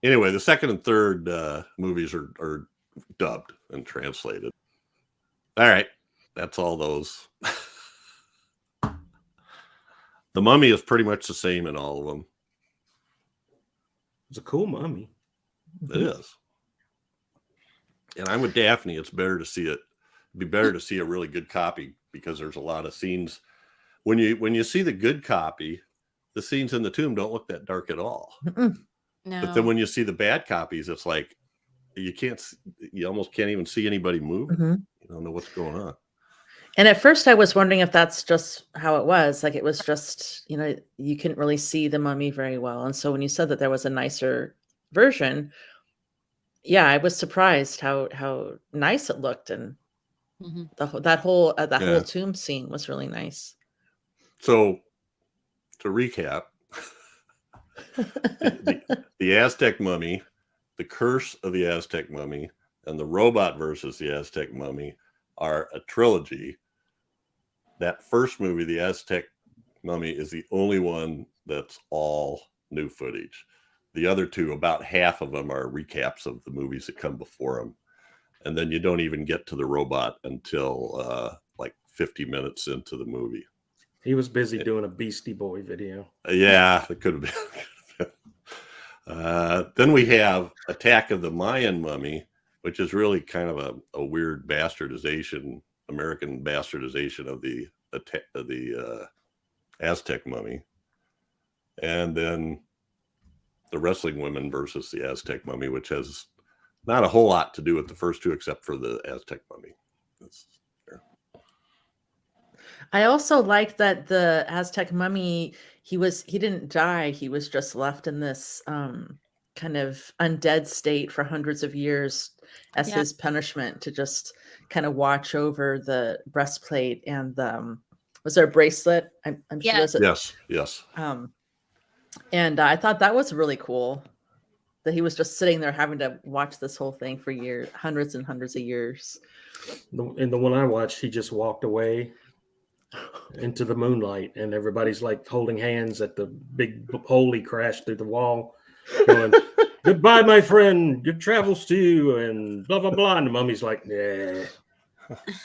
[SPEAKER 1] Anyway, the second and third movies are dubbed and translated. All right. That's all those. The mummy is pretty much the same in all of them.
[SPEAKER 3] It's a cool mummy.
[SPEAKER 1] It is. And I'm with Daphne. It's better to see it. It'd be better to see a really good copy because there's a lot of scenes. When you see the good copy, the scenes in the tomb don't look that dark at all.
[SPEAKER 2] No.
[SPEAKER 1] But then when you see the bad copies, it's like you almost can't even see anybody move. You don't know what's going on.
[SPEAKER 5] And at first I was wondering if that's just how it was. Like it was just, you couldn't really see the mummy very well. And so when you said that there was a nicer version, yeah, I was surprised how nice it looked. And that whole tomb scene was really nice.
[SPEAKER 1] So to recap, the Aztec Mummy, the Curse of the Aztec Mummy, and the Robot versus the Aztec Mummy are a trilogy. That first movie, the Aztec Mummy, is the only one that's all new footage. The other two, about half of them are recaps of the movies that come before them. And then you don't even get to the Robot until like 50 minutes into the movie.
[SPEAKER 3] He was busy doing a Beastie Boy video.
[SPEAKER 1] Yeah, it could have been. Then we have Attack of the Mayan Mummy, which is really kind of a weird bastardization, American bastardization of the Aztec Mummy. And then the Wrestling Women versus the Aztec Mummy, which has not a whole lot to do with the first two except for the Aztec Mummy.
[SPEAKER 5] I also like that the Aztec Mummy, he didn't die. He was just left in this kind of undead state for hundreds of years as his punishment to just kind of watch over the breastplate and the was there a bracelet? I'm sure there's a,
[SPEAKER 1] Yes.
[SPEAKER 5] And I thought that was really cool that he was just sitting there having to watch this whole thing for years, hundreds and hundreds of years.
[SPEAKER 3] In the one I watched, he just walked away into the moonlight, and everybody's like holding hands at the big hole he crashed through the wall, going, "Goodbye, my friend. Good travels to you," and blah blah blah. And the mummy's like, "Yeah."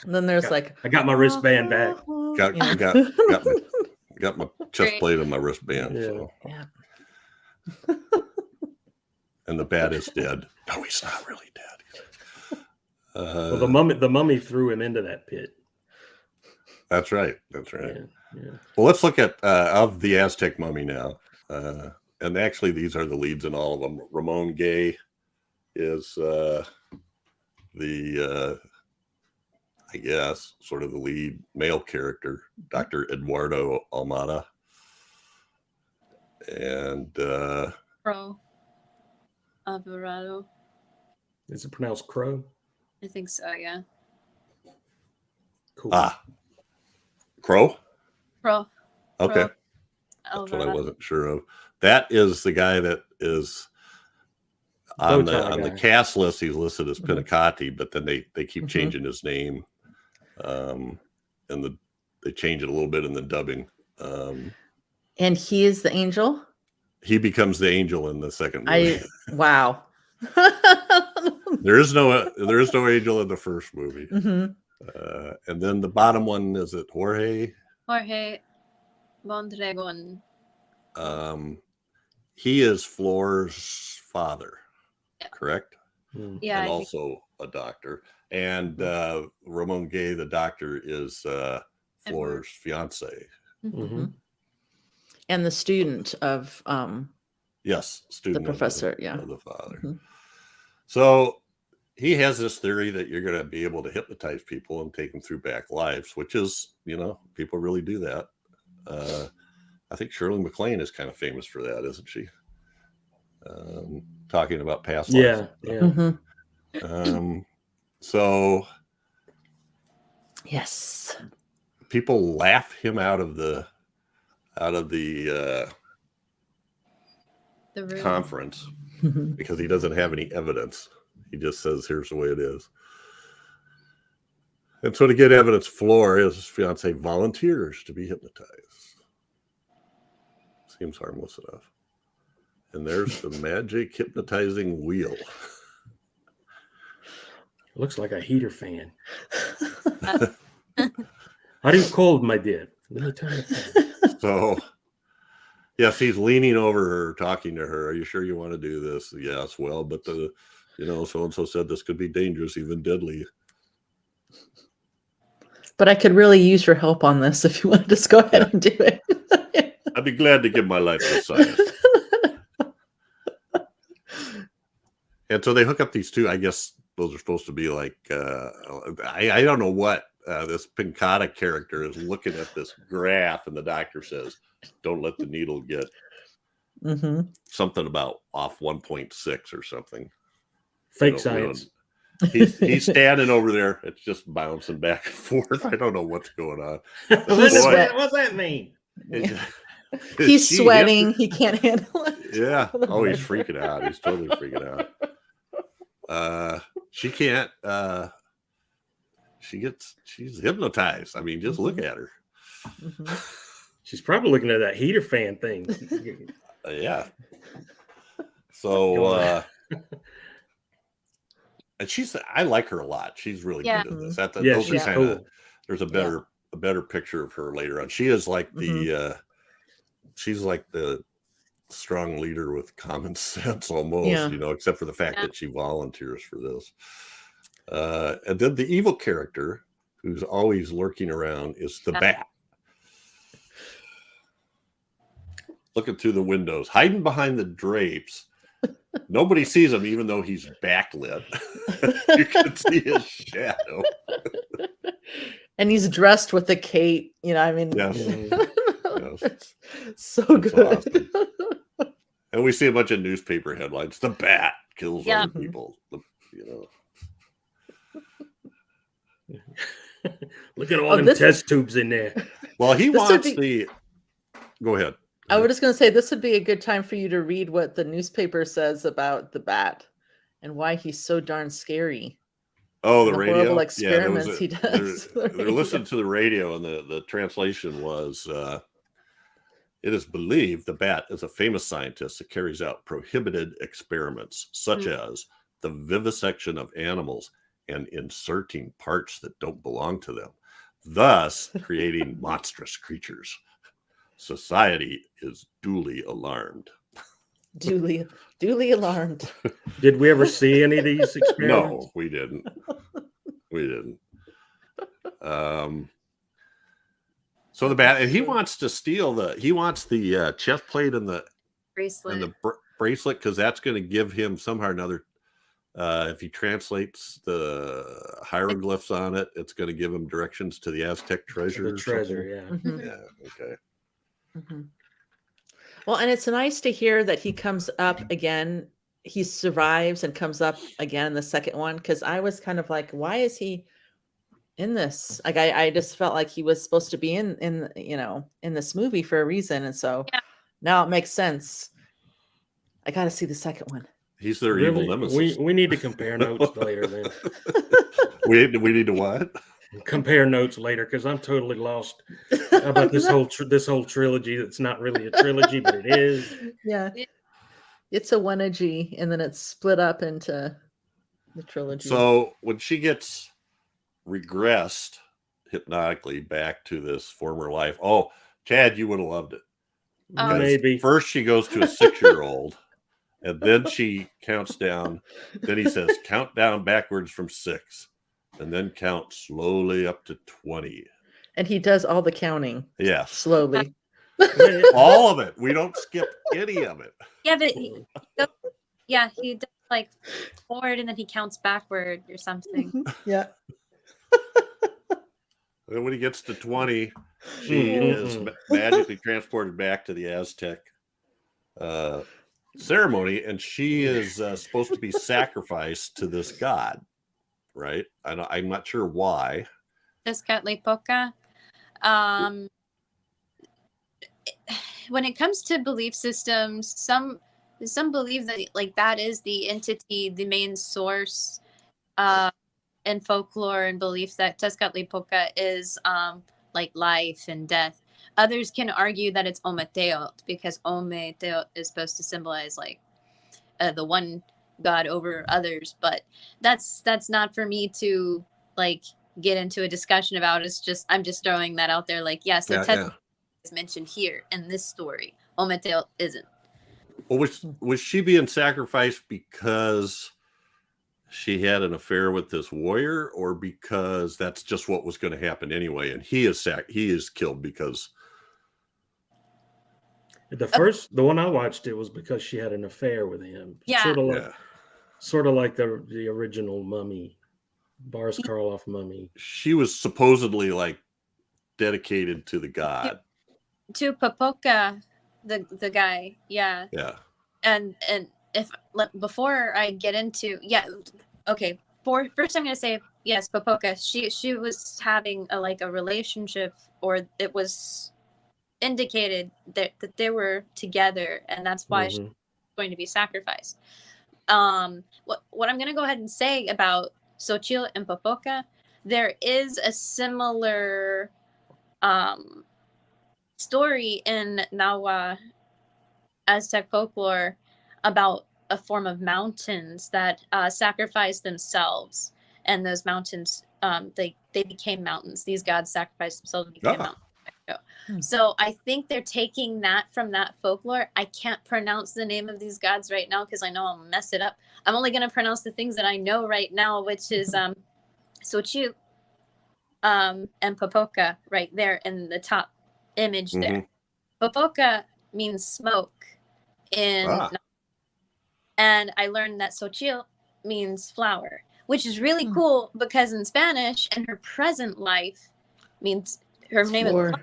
[SPEAKER 5] And then there's
[SPEAKER 3] I got my wristband back.
[SPEAKER 1] Got my chest plate and my wristband.
[SPEAKER 3] Yeah.
[SPEAKER 1] So.
[SPEAKER 5] Yeah.
[SPEAKER 1] And the bat is dead. No, he's not really dead.
[SPEAKER 3] Well, the mummy threw him into that pit.
[SPEAKER 1] That's right.
[SPEAKER 3] Yeah.
[SPEAKER 1] Well, let's look at of the Aztec mummy now. And actually, these are the leads in all of them. Ramon Gay is I guess, sort of the lead male character, Dr. Eduardo Almada. And
[SPEAKER 2] Crow. Alvarado.
[SPEAKER 3] Is it pronounced Crow?
[SPEAKER 2] I think so, yeah.
[SPEAKER 3] Cool.
[SPEAKER 1] Crow?
[SPEAKER 2] Crow.
[SPEAKER 1] Okay.
[SPEAKER 2] Crow.
[SPEAKER 1] That's what I wasn't sure of. That is the guy that is on the cast list. He's listed as Pinicati, but then they keep changing his name. And they change it a little bit in the dubbing.
[SPEAKER 5] And he is the angel?
[SPEAKER 1] He becomes the angel in the second movie.
[SPEAKER 5] Wow.
[SPEAKER 1] There is no angel in the first movie. And then the bottom one, is it Jorge?
[SPEAKER 2] Jorge Mondragon.
[SPEAKER 1] He is Flor's father, correct?
[SPEAKER 2] Yeah.
[SPEAKER 1] And also a doctor. And Ramon Gay, the doctor, is Flor's fiance.
[SPEAKER 5] And the student of
[SPEAKER 1] student
[SPEAKER 5] the professor,
[SPEAKER 1] of the father. So he has this theory that you're going to be able to hypnotize people and take them through back lives, which is, people really do that. I think Shirley MacLaine is kind of famous for that, isn't she? Talking about past lives. So
[SPEAKER 5] yes,
[SPEAKER 1] people laugh him out of the
[SPEAKER 2] room.
[SPEAKER 1] Conference because he doesn't have any evidence. He just says, "Here's the way it is." And so to get evidence, Flor, his fiance, volunteers to be hypnotized. Seems harmless enough. And there's the magic hypnotizing wheel.
[SPEAKER 3] Looks like a heater fan. Are you cold, my dear? Let me turn it on.
[SPEAKER 1] So, yes, he's leaning over her, talking to her. "Are you sure you want to do this?" "Yes." "Well, but so-and-so said this could be dangerous, even deadly."
[SPEAKER 5] But I could really use your help on this if you want to just go ahead and do it.
[SPEAKER 1] I'd be glad to give my life to science. And so they hook up these two. I guess those are supposed to be like, I don't know what this Pincata character is looking at this graph, and the doctor says, "Don't let the needle get something about off 1.6 or something."
[SPEAKER 3] Fake science.
[SPEAKER 1] He's standing over there. It's just bouncing back and forth. I don't know what's going on.
[SPEAKER 3] What's that mean?
[SPEAKER 5] He's sweating. He can't handle it.
[SPEAKER 1] Yeah. Oh, he's freaking out. He's totally freaking out. She can't. She's hypnotized. I mean, just look at her.
[SPEAKER 3] She's probably looking at that heater fan thing.
[SPEAKER 1] Yeah. So, and I like her a lot. She's really good at this.
[SPEAKER 3] She's cool.
[SPEAKER 1] There's a better picture of her later on. She is like she's like the strong leader with common sense almost, except for the fact that she volunteers for this. And then the evil character who's always lurking around is the bat. Looking through the windows, hiding behind the drapes. Nobody sees him, even though he's backlit. You can see his shadow.
[SPEAKER 5] And he's dressed with a cape. Yes. It's so good.
[SPEAKER 1] Awesome. And we see a bunch of newspaper headlines. The bat kills
[SPEAKER 2] Yeah.
[SPEAKER 1] other people. You know.
[SPEAKER 3] Look at all
[SPEAKER 5] Oh,
[SPEAKER 3] them
[SPEAKER 5] this
[SPEAKER 3] test tubes in there.
[SPEAKER 1] Well, he
[SPEAKER 5] This would
[SPEAKER 1] wants
[SPEAKER 5] be-
[SPEAKER 1] the. Go ahead.
[SPEAKER 5] I was just going to say this would be a good time for you to read what the newspaper says about the bat and why he's so darn scary.
[SPEAKER 1] Oh, the
[SPEAKER 5] The
[SPEAKER 1] radio.
[SPEAKER 5] horrible
[SPEAKER 1] Yeah,
[SPEAKER 5] experiments he does.
[SPEAKER 1] They're listening to the radio, and the translation was, it is believed the bat is a famous scientist that carries out prohibited experiments, such as the vivisection of animals and inserting parts that don't belong to them, thus creating monstrous creatures. Society is duly alarmed.
[SPEAKER 5] duly alarmed.
[SPEAKER 3] Did we ever see any of these experiments?
[SPEAKER 1] No, we didn't. We didn't. So the bat, and he wants to steal the chest plate and the
[SPEAKER 2] Bracelet.
[SPEAKER 1] bracelet, because that's going to give him somehow or another. If he translates the hieroglyphs on it, it's going to give him directions to the Aztec treasure.
[SPEAKER 3] The treasure, yeah.
[SPEAKER 5] Mhm.
[SPEAKER 1] Yeah. Okay.
[SPEAKER 5] Mhm. Well, and it's nice to hear that he comes up again. He survives and comes up again in the second one, because I was kind of like, why is he in this? Like, I just felt like he was supposed to be in this movie for a reason, and so now it makes sense. I got to see the second one.
[SPEAKER 1] He's their
[SPEAKER 3] Really,
[SPEAKER 1] evil nemesis.
[SPEAKER 3] we need to compare notes later then.
[SPEAKER 1] We need to what?
[SPEAKER 3] Compare notes later, because I'm totally lost about this whole trilogy. It's not really a trilogy, but it is.
[SPEAKER 5] Yeah. It's a one-agi, and then it's split up into the trilogy.
[SPEAKER 1] So when she gets regressed hypnotically back to this former life, oh, Chad, you would have loved it. Because
[SPEAKER 3] Maybe.
[SPEAKER 1] first she goes to a 6-year-old, and then she counts down. Then he says, count down backwards from 6, and then count slowly up to 20.
[SPEAKER 5] And he does all the counting
[SPEAKER 1] Yes.
[SPEAKER 5] slowly.
[SPEAKER 1] All of it. We don't skip any of it.
[SPEAKER 2] Yeah, but he does like forward and then he counts backward or something.
[SPEAKER 5] Yeah.
[SPEAKER 1] And when he gets to 20, she is magically transported back to the Aztec ceremony, and she is supposed to be sacrificed to this god, right? I'm not sure why.
[SPEAKER 2] Xochitl. When it comes to belief systems, some believe that like that is the entity, the main source in folklore and belief that Tezcatlipoca is like life and death. Others can argue that it's Ometeotl, because Ometeotl is supposed to symbolize like the one god over others, but that's not for me to like get into a discussion about. I'm just throwing that out there, like, yes, Tezcatlipoca is mentioned here in this story. Ometeotl isn't.
[SPEAKER 1] Well, was she being sacrificed because she had an affair with this warrior, or because that's just what was going to happen anyway, and he is killed because
[SPEAKER 3] the one I watched, it was because she had an affair with him.
[SPEAKER 2] Yeah.
[SPEAKER 3] Sort of like the original Mummy, Boris Karloff Mummy.
[SPEAKER 1] she was supposedly like dedicated to the god.
[SPEAKER 2] To Popoca, the guy, yeah. And if before I get into okay, first I'm gonna say yes, Popoca. She was having a relationship, or it was indicated that they were together, and that's why she's going to be sacrificed. What I'm gonna go ahead and say about Xochitl and Popoca, there is a similar story in Nahua Aztec folklore about a form of mountains that sacrifice themselves, and those mountains they became mountains. These gods sacrificed themselves and became mountains. So I think they're taking that from that folklore. I can't pronounce the name of these gods right now because I know I'll mess it up. I'm only going to pronounce the things that I know right now, which is Xochitl and Popoca right there in the top image there. Popoca means smoke and I learned that Xochitl means flower, which is really cool because in Spanish, and her present life means her name
[SPEAKER 5] Flor.
[SPEAKER 2] is.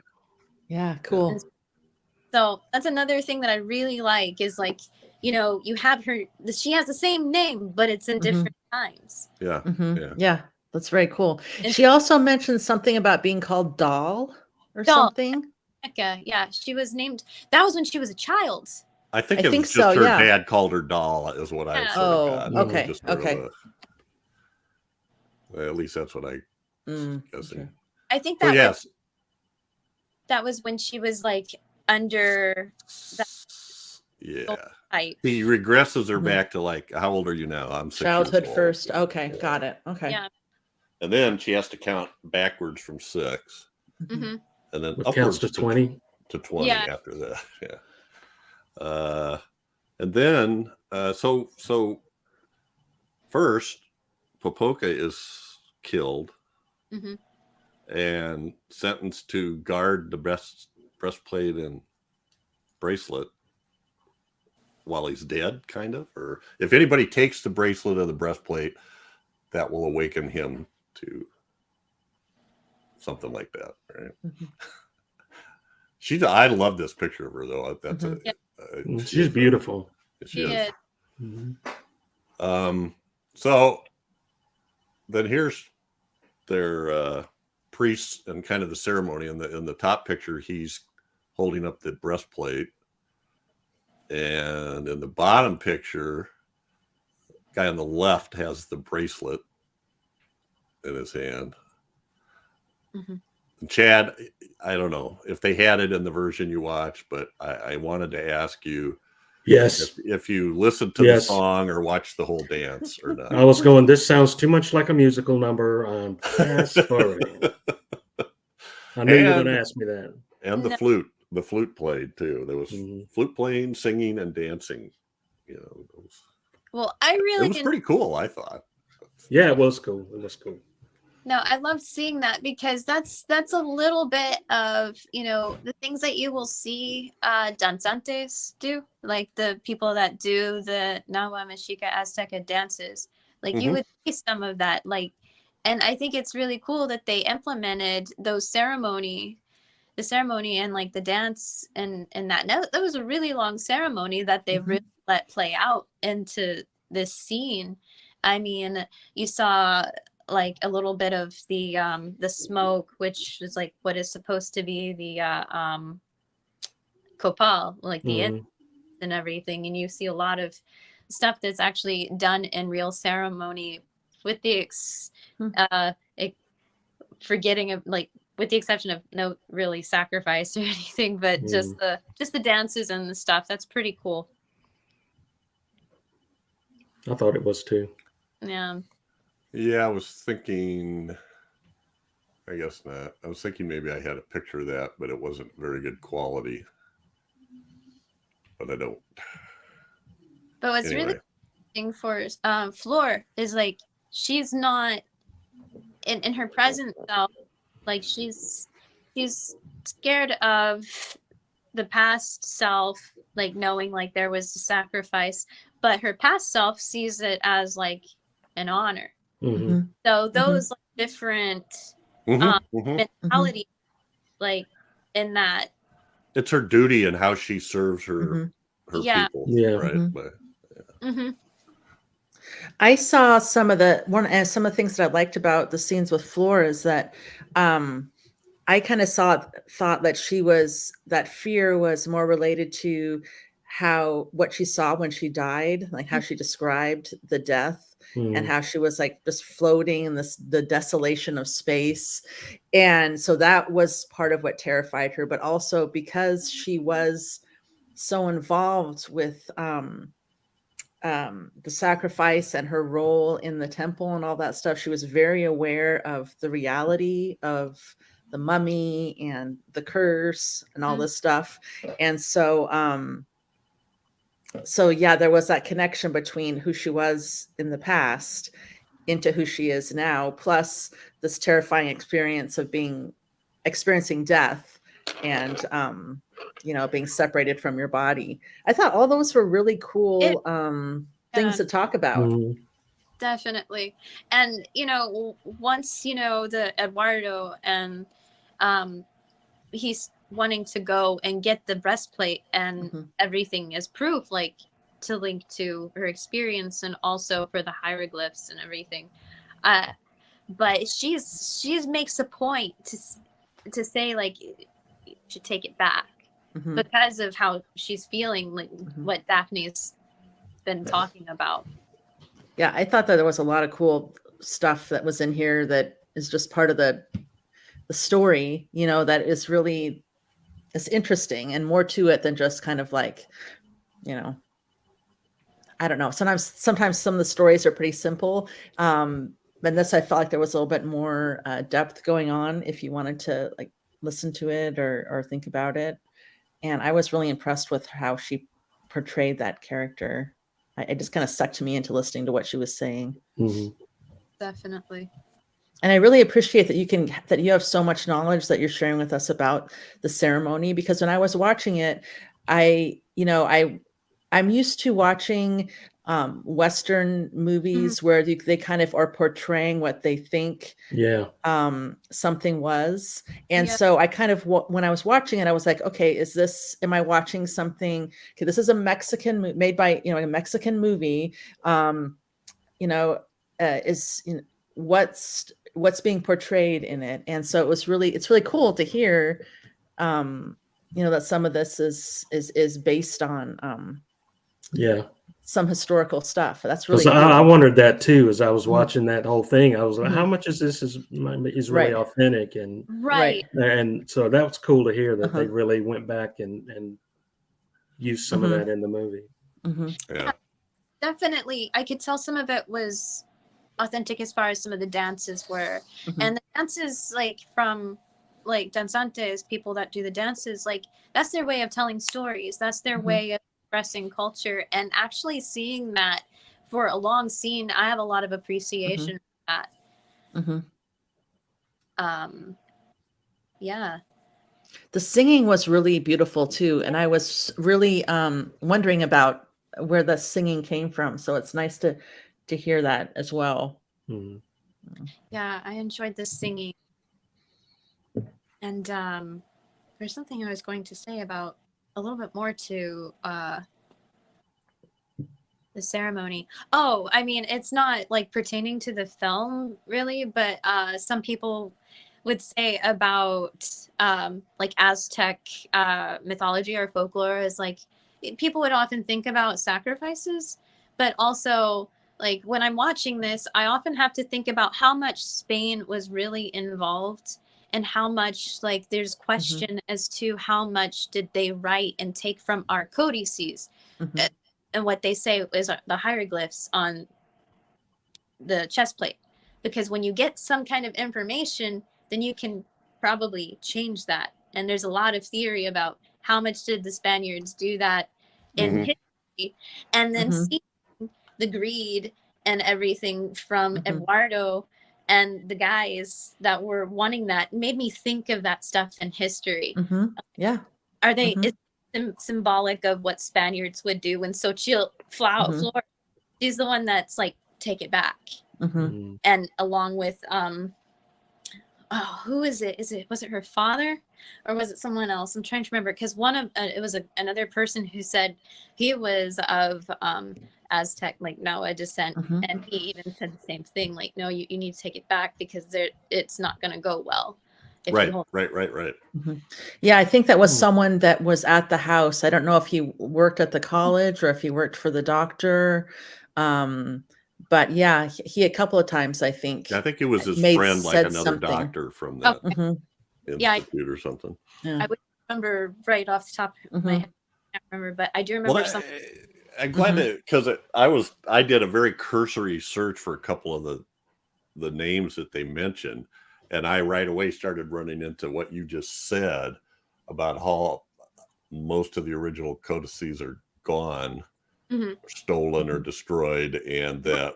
[SPEAKER 5] Yeah, cool.
[SPEAKER 2] So that's another thing that I really like is like, you know, you have her, she has the same name, but it's in different times.
[SPEAKER 1] Yeah.
[SPEAKER 5] Mhm. Yeah, that's very cool.
[SPEAKER 2] And
[SPEAKER 5] She also mentioned something about being called Doll or
[SPEAKER 2] Doll.
[SPEAKER 5] something.
[SPEAKER 2] Becca, yeah, she was named, that was when she was a child.
[SPEAKER 1] I think
[SPEAKER 5] I
[SPEAKER 1] it
[SPEAKER 5] think
[SPEAKER 1] was just
[SPEAKER 5] so,
[SPEAKER 1] her
[SPEAKER 5] yeah.
[SPEAKER 1] dad called her doll, is what I
[SPEAKER 2] Yeah.
[SPEAKER 1] sort of
[SPEAKER 5] Oh,
[SPEAKER 1] got.
[SPEAKER 5] okay,
[SPEAKER 1] Just sort of
[SPEAKER 5] okay.
[SPEAKER 1] at least that's what I
[SPEAKER 5] Mm,
[SPEAKER 1] guessing.
[SPEAKER 5] okay.
[SPEAKER 2] I think
[SPEAKER 1] So
[SPEAKER 2] that
[SPEAKER 1] yes,
[SPEAKER 2] that was when she was like under that
[SPEAKER 1] yeah.
[SPEAKER 2] height.
[SPEAKER 1] He regresses her
[SPEAKER 5] Mhm.
[SPEAKER 1] back to like, how old are you now? I'm 6
[SPEAKER 5] Childhood
[SPEAKER 1] years old.
[SPEAKER 5] first. Okay,
[SPEAKER 1] Yeah.
[SPEAKER 5] got it. Okay.
[SPEAKER 2] Yeah.
[SPEAKER 1] And then she has to count backwards from 6,
[SPEAKER 2] Mm-hmm.
[SPEAKER 1] and then
[SPEAKER 3] It
[SPEAKER 1] upwards
[SPEAKER 3] counts to 20.
[SPEAKER 1] to 20
[SPEAKER 2] Yeah.
[SPEAKER 1] after that. Yeah. And then so first, Popoca is killed
[SPEAKER 2] Mm-hmm.
[SPEAKER 1] and sentenced to guard the breastplate and bracelet while he's dead, kind of. Or if anybody takes the bracelet or the breastplate, that will awaken him to something like that, right?
[SPEAKER 5] Mhm.
[SPEAKER 1] I love this picture of her though. That's
[SPEAKER 3] She's beautiful.
[SPEAKER 1] She is.
[SPEAKER 3] Mhm.
[SPEAKER 1] So then here's their priests and kind of the ceremony. In the top picture, he's holding up the breastplate, and in the bottom picture, guy on the left has the bracelet in his hand.
[SPEAKER 2] Mm-hmm.
[SPEAKER 1] Chad, I don't know if they had it in the version you watched, but I wanted to ask you
[SPEAKER 3] Yes.
[SPEAKER 1] if you listened to the song or watched the whole dance or not.
[SPEAKER 3] I was going, this sounds too much like a musical number. I'm fast forwarding. I knew you were going to ask me that.
[SPEAKER 1] And the flute played too. There was flute playing, singing, and dancing. You know,
[SPEAKER 2] well, it was
[SPEAKER 1] pretty cool, I thought.
[SPEAKER 3] Yeah, it was cool. It was cool.
[SPEAKER 2] No, I loved seeing that because that's a little bit of, you know, the things that you will see danzantes do, like the people that do the Nahua Mexica Azteca dances. Like you would see some of that, like, and I think it's really cool that they implemented the ceremony and like the dance and that. Now, that was a really long ceremony that they really let play out into this scene. I mean, you saw like a little bit of the smoke, which is like what is supposed to be the copal, like the and everything, and you see a lot of stuff that's actually done in real ceremony, with the forgetting of like, with the exception of no really sacrifice or anything, but just the dances and the stuff. That's pretty cool.
[SPEAKER 3] I thought it was too.
[SPEAKER 2] Yeah.
[SPEAKER 1] Yeah, I was thinking, I guess not. I was thinking maybe I had a picture of that, but it wasn't very good quality. But I don't.
[SPEAKER 2] But what's really interesting for Flor is like, she's not in her present self, like she's scared of the past self, like knowing like there was a sacrifice, but her past self sees it as like an honor. So those like different mentality, like in that,
[SPEAKER 1] it's her duty and how she serves her people, right? But,
[SPEAKER 5] I saw some of the things that I liked about the scenes with Flor is that I kind of thought that that fear was more related to what she saw when she died, like how she described the death and how she was like just floating in the desolation of space. And so that was part of what terrified her, but also because she was so involved with the sacrifice and her role in the temple and all that stuff, she was very aware of the reality of the mummy and the curse and all this stuff. And so yeah, there was that connection between who she was in the past into who she is now, plus this terrifying experience of experiencing death and being separated from your body. I thought all those were really cool things to talk about.
[SPEAKER 2] Definitely. And once the Eduardo and wanting to go and get the breastplate and
[SPEAKER 5] Mhm.
[SPEAKER 2] everything as proof, like to link to her experience and also for the hieroglyphs and everything. But she's makes a point to say like you should take it back
[SPEAKER 5] Mhm.
[SPEAKER 2] because of how she's feeling, like what Daphne's been talking about.
[SPEAKER 5] Yeah, I thought that there was a lot of cool stuff that was in here that is just part of the story, you know, that is really is interesting and more to it than just kind of like, you know, I don't know. Sometimes some of the stories are pretty simple. But this, I felt like there was a little bit more depth going on if you wanted to like listen to it or think about it. And I was really impressed with how she portrayed that character. It just kind of sucked me into listening to what she was saying.
[SPEAKER 3] Mhm.
[SPEAKER 2] Definitely.
[SPEAKER 5] And I really appreciate that you have so much knowledge that you're sharing with us about the ceremony, because when I was watching it, I'm used to watching Western movies where they kind of are portraying what they think
[SPEAKER 3] Yeah.
[SPEAKER 5] something was. And
[SPEAKER 2] Yeah.
[SPEAKER 5] so I kind of, when I was watching it, I was like, okay, am I watching something? Okay, this is a Mexican made by, a Mexican movie. What's being portrayed in it. And so it's really cool to hear, that some of this is based on,
[SPEAKER 3] Yeah.
[SPEAKER 5] some historical stuff. That's really
[SPEAKER 3] Because
[SPEAKER 5] cool.
[SPEAKER 3] I wondered that too as I was watching that whole thing. I was like,
[SPEAKER 5] Mhm.
[SPEAKER 3] how much is this is really
[SPEAKER 5] Right.
[SPEAKER 3] authentic? And
[SPEAKER 2] Right.
[SPEAKER 3] so that was cool to hear that they
[SPEAKER 5] Uh-huh.
[SPEAKER 3] really went back and used some of that in the movie.
[SPEAKER 5] Mhm.
[SPEAKER 1] Yeah.
[SPEAKER 2] Definitely. I could tell some of it was authentic as far as some of the dances were.
[SPEAKER 5] Mhm.
[SPEAKER 2] And the dances, like from like danzantes, people that do the dances, like that's their way of telling stories. That's their
[SPEAKER 5] Mhm.
[SPEAKER 2] way of expressing culture. And actually seeing that for a long scene, I have a lot of appreciation for that.
[SPEAKER 5] Mhm.
[SPEAKER 2] Yeah.
[SPEAKER 5] The singing was really beautiful too, and I was really wondering about where the singing came from. So it's nice to hear that as well.
[SPEAKER 3] Mhm.
[SPEAKER 2] Yeah, I enjoyed the singing. And there's something I was going to say about a little bit more to the ceremony. Oh, I mean, it's not like pertaining to the film really, but some people would say about like Aztec mythology or folklore is like people would often think about sacrifices, but also like when I'm watching this, I often have to think about how much Spain was really involved and how much like there's question as to how much did they write and take from our codices.
[SPEAKER 5] Mhm.
[SPEAKER 2] And what they say is the hieroglyphs on the chest plate, because when you get some kind of information, then you can probably change that. And there's a lot of theory about how much did the Spaniards do that in history, and then
[SPEAKER 5] Mhm.
[SPEAKER 2] seeing the greed and everything from
[SPEAKER 5] Mhm.
[SPEAKER 2] Eduardo and the guys that were wanting that made me think of that stuff in history.
[SPEAKER 5] Mhm. Yeah.
[SPEAKER 2] Are they
[SPEAKER 5] Mhm.
[SPEAKER 2] symbolic of what Spaniards would do when Xochitl
[SPEAKER 5] Mhm.
[SPEAKER 2] Flor? She's the one that's like, take it back.
[SPEAKER 5] Mhm.
[SPEAKER 3] Mhm.
[SPEAKER 2] And along with who is it? Was it her father or was it someone else? I'm trying to remember, because one of it was another person who said he was of Aztec, like Noah descent,
[SPEAKER 5] Mhm.
[SPEAKER 2] and he even said the same thing, like, no, you need to take it back because it's not going to go well if you hold.
[SPEAKER 1] Right.
[SPEAKER 5] Mhm. Yeah, I think that was someone that was at the house. I don't know if he worked at the college or if he worked for the doctor. But yeah, he a couple of times, I think,
[SPEAKER 1] I think it was his friend, like
[SPEAKER 5] said
[SPEAKER 1] another
[SPEAKER 5] something.
[SPEAKER 1] doctor from that
[SPEAKER 2] Okay.
[SPEAKER 5] Mhm.
[SPEAKER 2] Yeah,
[SPEAKER 1] institute or something.
[SPEAKER 5] Yeah.
[SPEAKER 2] I would remember right off the top of my head. I can't remember, but I do remember
[SPEAKER 1] Well,
[SPEAKER 2] something.
[SPEAKER 1] I'm glad that, because I did a very cursory search for a couple of the names that they mentioned, and I right away started running into what you just said about how most of the original codices are gone, stolen or destroyed, and that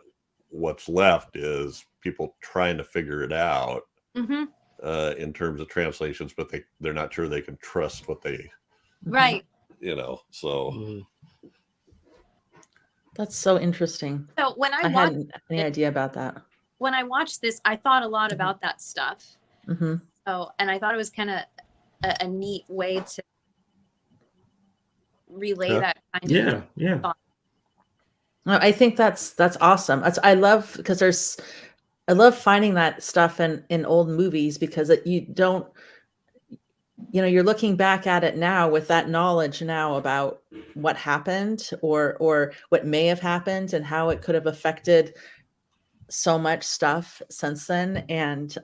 [SPEAKER 1] what's left is people trying to figure it out in terms of translations, but they're not sure they can trust what they
[SPEAKER 2] Right.
[SPEAKER 1] so
[SPEAKER 3] Mhm.
[SPEAKER 5] That's so interesting.
[SPEAKER 2] So when I
[SPEAKER 5] I
[SPEAKER 2] watched
[SPEAKER 5] hadn't any idea about that.
[SPEAKER 2] when I watched this, I thought a lot about that stuff.
[SPEAKER 5] Mhm.
[SPEAKER 2] Oh, and I thought it was kind of a neat way to relay
[SPEAKER 1] Yeah.
[SPEAKER 2] that kind
[SPEAKER 3] Yeah,
[SPEAKER 2] of
[SPEAKER 3] yeah.
[SPEAKER 2] thought.
[SPEAKER 5] No, I think that's awesome. I love because I love finding that stuff in old movies because you don't, you're looking back at it now with that knowledge now about what happened or what may have happened and how it could have affected so much stuff since then. And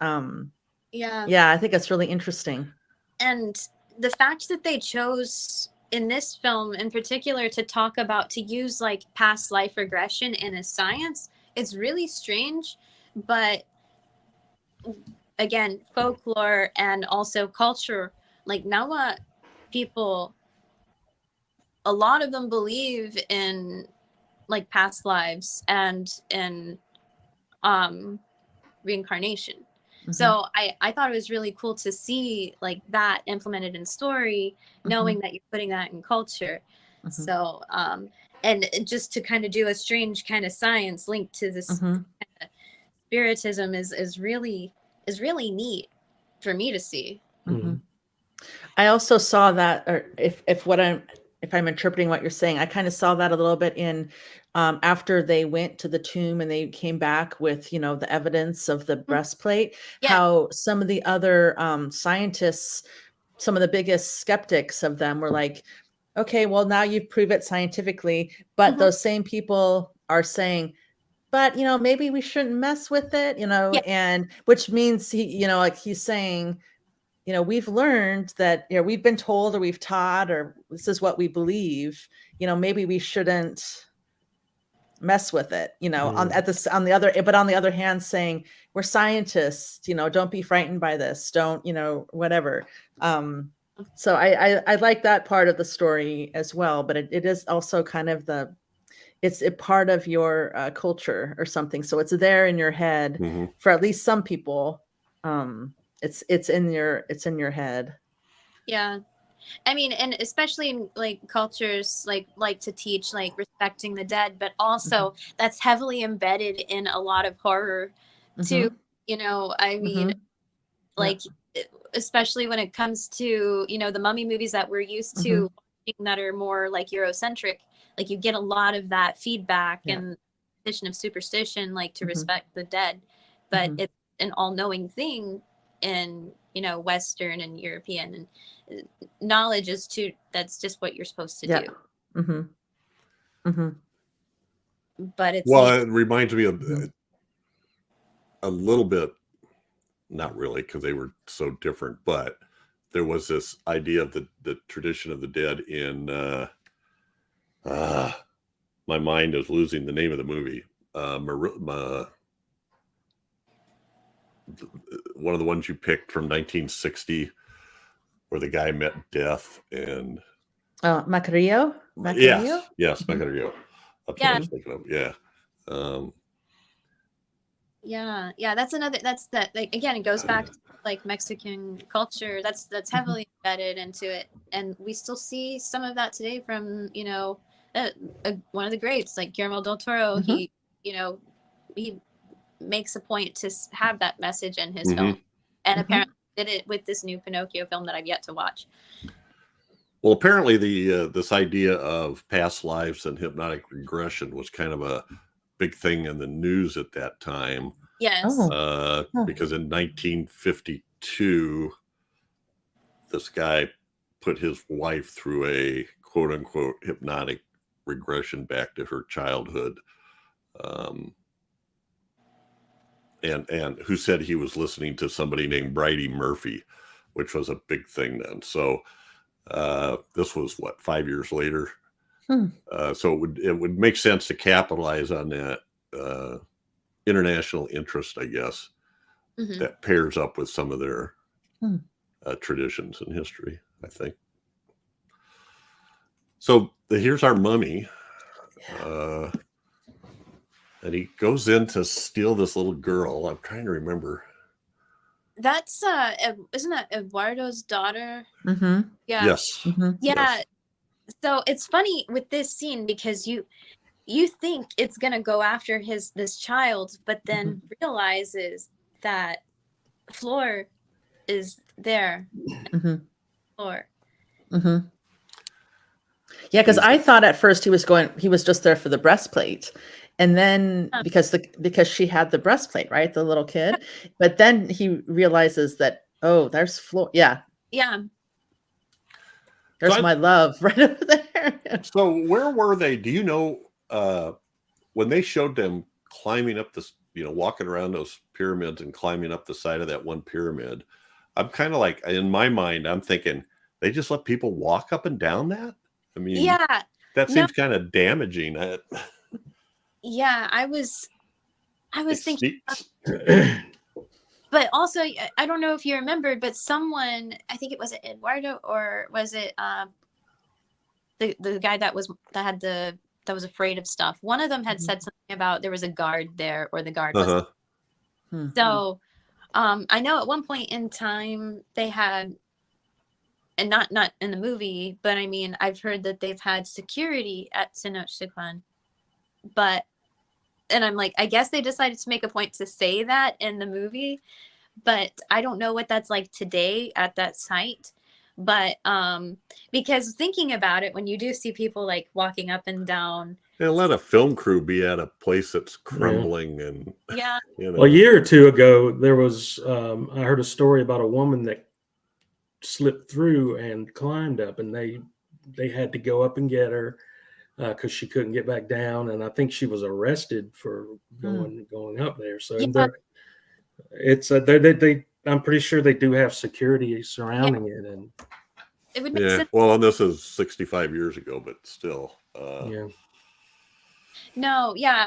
[SPEAKER 5] yeah, I think it's really interesting.
[SPEAKER 2] And the fact that they chose in this film in particular to use like past life regression in a science, it's really strange. But again, folklore and also culture, like Nawa people, a lot of them believe in like past lives and in reincarnation.
[SPEAKER 5] Mm-hmm.
[SPEAKER 2] So I thought it was really cool to see like that implemented in story, knowing that you're putting that in culture.
[SPEAKER 5] Mm-hmm.
[SPEAKER 2] So and just to kind of do a strange kind of science linked to this kind of spiritism is really neat for me to see.
[SPEAKER 5] Mm-hmm. I also saw that, or if I'm interpreting what you're saying, I kind of saw that a little bit in after they went to the tomb and they came back with, the evidence of the breastplate, how some of the other scientists, some of the biggest skeptics of them were like, okay, well, now you've proved it scientifically, but those same people are saying, but, maybe we shouldn't mess with it, and which means like he's saying, we've learned that, we've been told or we've taught or this is what we believe, maybe we shouldn't mess with it, on the other hand saying we're scientists, don't be frightened by this, don't, whatever. So I like that part of the story as well, but it is also kind of it's a part of your culture or something. So it's there in your head for at least some people. It's in your head.
[SPEAKER 2] Yeah. I mean, and especially in like cultures like to teach like respecting the dead, but also that's heavily embedded in a lot of horror too. I mean, like especially when it comes to, the mummy movies that we're used to watching that are more like Eurocentric, like you get a lot of that feedback and tradition of superstition, like to respect the dead, but it's an all-knowing thing in, Western and European, and knowledge is that's just what you're supposed to do. But it's
[SPEAKER 1] it reminds me of a little bit, not really because they were so different, but there was this idea of the tradition of the dead in my mind is losing the name of the movie, one of the ones you picked from 1960 where the guy met death and
[SPEAKER 5] Macario?
[SPEAKER 1] Yes, Macario. That's what I was thinking of.
[SPEAKER 2] That's like, again, it goes back to like Mexican culture that's heavily embedded into it, and we still see some of that today from one of the greats like Guillermo del Toro. He makes a point to have that message in his film, and apparently did it with this new Pinocchio film that I've yet to watch.
[SPEAKER 1] Well, apparently this idea of past lives and hypnotic regression was kind of a big thing in the news at that time.
[SPEAKER 2] Yes.
[SPEAKER 1] Because in 1952, this guy put his wife through a quote unquote hypnotic regression back to her childhood. And who said he was listening to somebody named Bridie Murphy, which was a big thing then. So this was 5 years later. So it would make sense to capitalize on that international interest, I guess, that pairs up with some of their traditions and history, I think. So here's our mummy. And he goes in to steal this little girl. I'm trying to remember.
[SPEAKER 2] That's isn't that Eduardo's daughter?
[SPEAKER 5] Yeah.
[SPEAKER 1] Yes.
[SPEAKER 2] Yeah.
[SPEAKER 1] Yes.
[SPEAKER 2] So it's funny with this scene because you think it's gonna go after this child, but then realizes that Flor is there. Flor.
[SPEAKER 5] Mm-hmm. Yeah, because I thought at first he was just there for the breastplate. And then because she had the breastplate, right? The little kid. But then he realizes that, oh, there's Flor. Yeah.
[SPEAKER 2] Yeah.
[SPEAKER 5] There's my love right over there.
[SPEAKER 1] So where were they? Do you know when they showed them climbing up this, walking around those pyramids and climbing up the side of that one pyramid? I'm kind of like, in my mind, I'm thinking they just let people walk up and down that. I mean,
[SPEAKER 2] yeah,
[SPEAKER 1] that seems kind of damaging.
[SPEAKER 2] Yeah, I was thinking, but also I don't know if you remembered, but someone, I think it was Eduardo, or was it the guy that was afraid of stuff. One of them had said something about there was a guard there, or the guard was. So, I know at one point in time they had, and not in the movie, but I mean, I've heard that they've had security at Tenochtitlan, and I'm like, I guess they decided to make a point to say that in the movie, but I don't know what that's like today at that site. But because thinking about it, when you do see people like walking up and down,
[SPEAKER 1] and let a film crew be at a place that's crumbling, and
[SPEAKER 3] Well, a year or two ago, there was I heard a story about a woman that slipped through and climbed up, and they had to go up and get her because she couldn't get back down, and I think she was arrested for going up there. So it's I'm pretty sure they do have security surrounding it, and
[SPEAKER 2] it would make sense.
[SPEAKER 1] Well, and this is 65 years ago, but still.
[SPEAKER 2] No, yeah.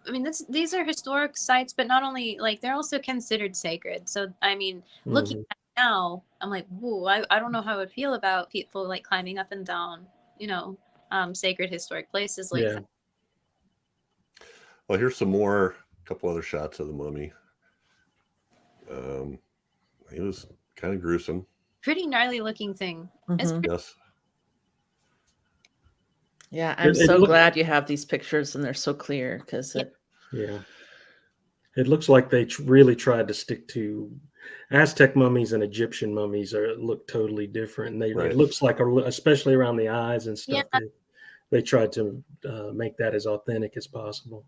[SPEAKER 2] I mean, these are historic sites, but not only, like, they're also considered sacred. So, I mean, looking at it now, I'm like, whoa, I don't know how I would feel about people like climbing up and down, sacred historic places like that.
[SPEAKER 1] Well, here's a couple other shots of the mummy. He was kind of gruesome.
[SPEAKER 2] Pretty gnarly looking thing.
[SPEAKER 1] Yes.
[SPEAKER 5] Yeah, I'm so glad you have these pictures and they're so clear, because it
[SPEAKER 3] looks like they really tried to stick to Aztec mummies, and Egyptian mummies look totally different. And it looks like, especially around the eyes and stuff, they tried to make that as authentic as possible.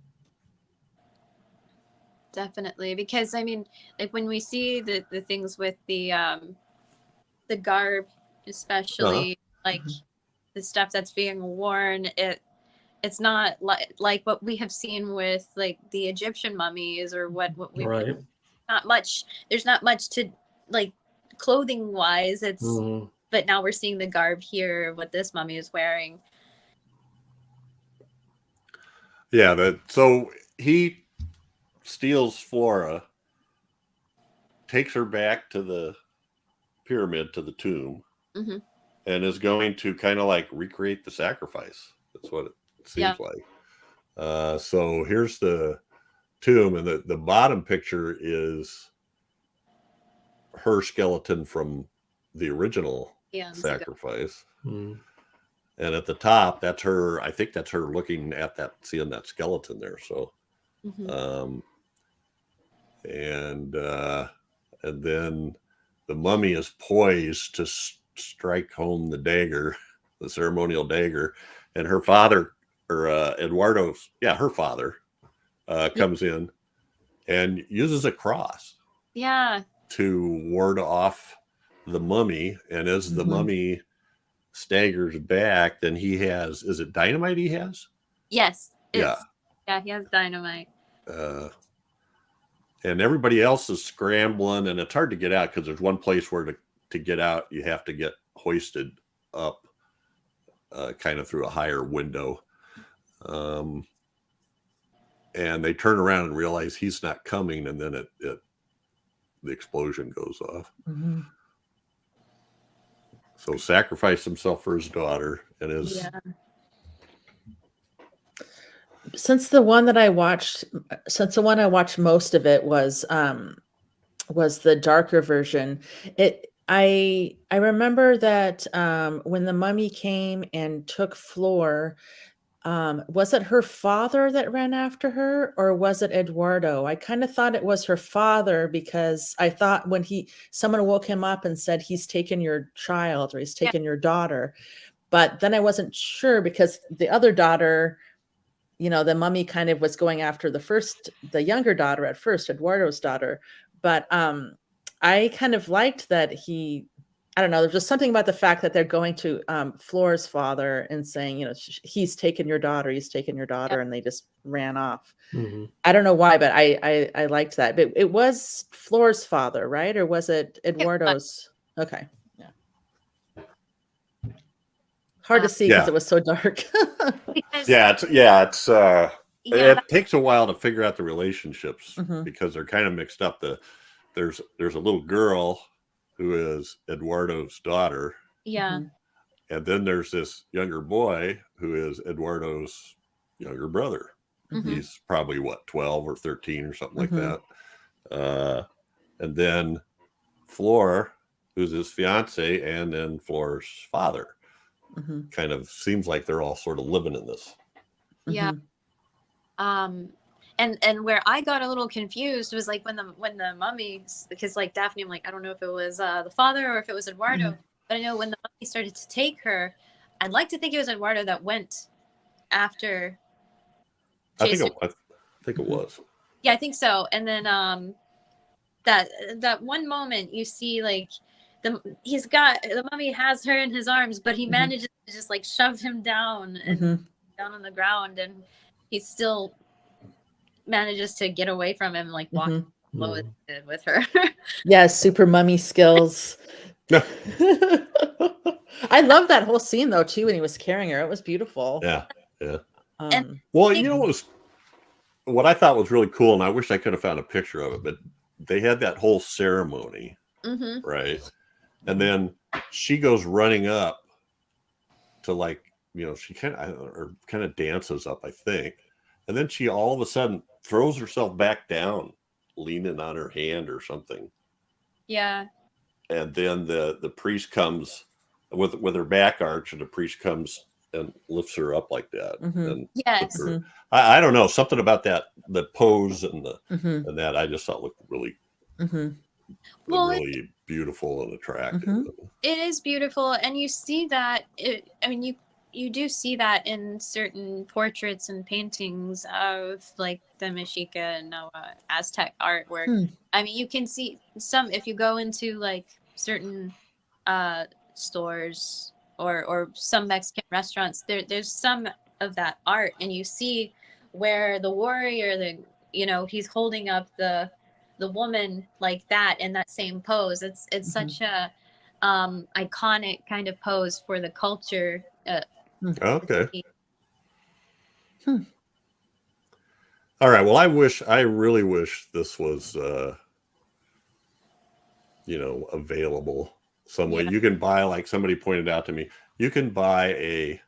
[SPEAKER 2] Definitely, because I mean, like when we see the things with the garb, especially like the stuff that's being worn, it's not like what we have seen with like the Egyptian mummies, or what we not much. There's not much to like clothing wise. It's but now we're seeing the garb here, what this mummy is wearing.
[SPEAKER 1] Yeah, so he steals Flora, takes her back to the pyramid, to the tomb, and is going to kind of like recreate the sacrifice. That's what it seems like. So here's the tomb, and the bottom picture is her skeleton from the original sacrifice. And at the top, that's her. I think that's her looking at seeing that skeleton there. So and then the mummy is poised to strike home the dagger, the ceremonial dagger, and her father, or Eduardo's, her father, comes in and uses a cross to ward off the mummy. And as the mummy staggers back, then he has, is it dynamite he has?
[SPEAKER 2] Yes. He has dynamite.
[SPEAKER 1] And everybody else is scrambling, and it's hard to get out because there's one place where to get out, you have to get hoisted up kind of through a higher window. And they turn around and realize he's not coming, and then the explosion goes off. So sacrificed himself for his daughter, and his...
[SPEAKER 5] Since the one I watched most of it was the darker version. I remember that when the mummy came and took Flor, Was it her father that ran after her, or was it Eduardo? I kind of thought it was her father, because I thought when someone woke him up and said, he's taken your child, or he's
[SPEAKER 2] Yeah.
[SPEAKER 5] taken your daughter. But then I wasn't sure, because the other daughter, the mummy kind of was going after the younger daughter at first, Eduardo's daughter. But I kind of liked that I don't know, there's just something about the fact that they're going to Flor's father and saying, he's taken your daughter, and they just ran off.
[SPEAKER 3] Mm-hmm.
[SPEAKER 5] I don't know why, but I liked that. But it was Flor's father, right? Or was it Eduardo's? Okay. Yeah. Hard to see because it was so dark.
[SPEAKER 2] Because
[SPEAKER 1] It takes a while to figure out the relationships because they're kind of mixed up. There's a little girl who is Eduardo's daughter.
[SPEAKER 2] Yeah.
[SPEAKER 1] And then there's this younger boy who is Eduardo's younger brother. He's probably 12 or 13 or something like that. And then Flor, who's his fiance, and then Flor's father. Kind of seems like they're all sort of living in this.
[SPEAKER 2] Yeah. And where I got a little confused was like when the mummy, because like Daphne, I'm like, I don't know if it was the father or if it was Eduardo, but I know when the mummy started to take her, I'd like to think it was Eduardo that went after.
[SPEAKER 1] I think it was.
[SPEAKER 2] Yeah, I think so. And then that one moment you see like the mummy has her in his arms, but he manages to just like shove him down and down on the ground, and he still manages to get away from him, like walk with her.
[SPEAKER 5] Yeah, super mummy skills. I love that whole scene though too, when he was carrying her. It was beautiful.
[SPEAKER 1] Yeah.
[SPEAKER 2] And
[SPEAKER 1] what I thought was really cool, and I wish I could have found a picture of it, but they had that whole ceremony, right? And then she goes running up to she kind of dances up, I think. And then she all of a sudden throws herself back down, leaning on her hand or something.
[SPEAKER 2] Yeah.
[SPEAKER 1] And then the priest comes with her back arch, and the priest comes and lifts her up like that. And
[SPEAKER 2] Yes.
[SPEAKER 1] I don't know, something about that, the pose and and that I just thought looked really, really beautiful and attractive.
[SPEAKER 2] It is beautiful, and you see that. You do see that in certain portraits and paintings of like the Mexica and Aztec artwork. I mean, you can see some if you go into like certain stores or some Mexican restaurants. There's some of that art, and you see where the warrior, he's holding up the woman like that in that same pose. It's such a iconic kind of pose for the culture.
[SPEAKER 1] Okay. All right. Well, I really wish this was, available some way. You can buy, like somebody pointed out to me, you can buy it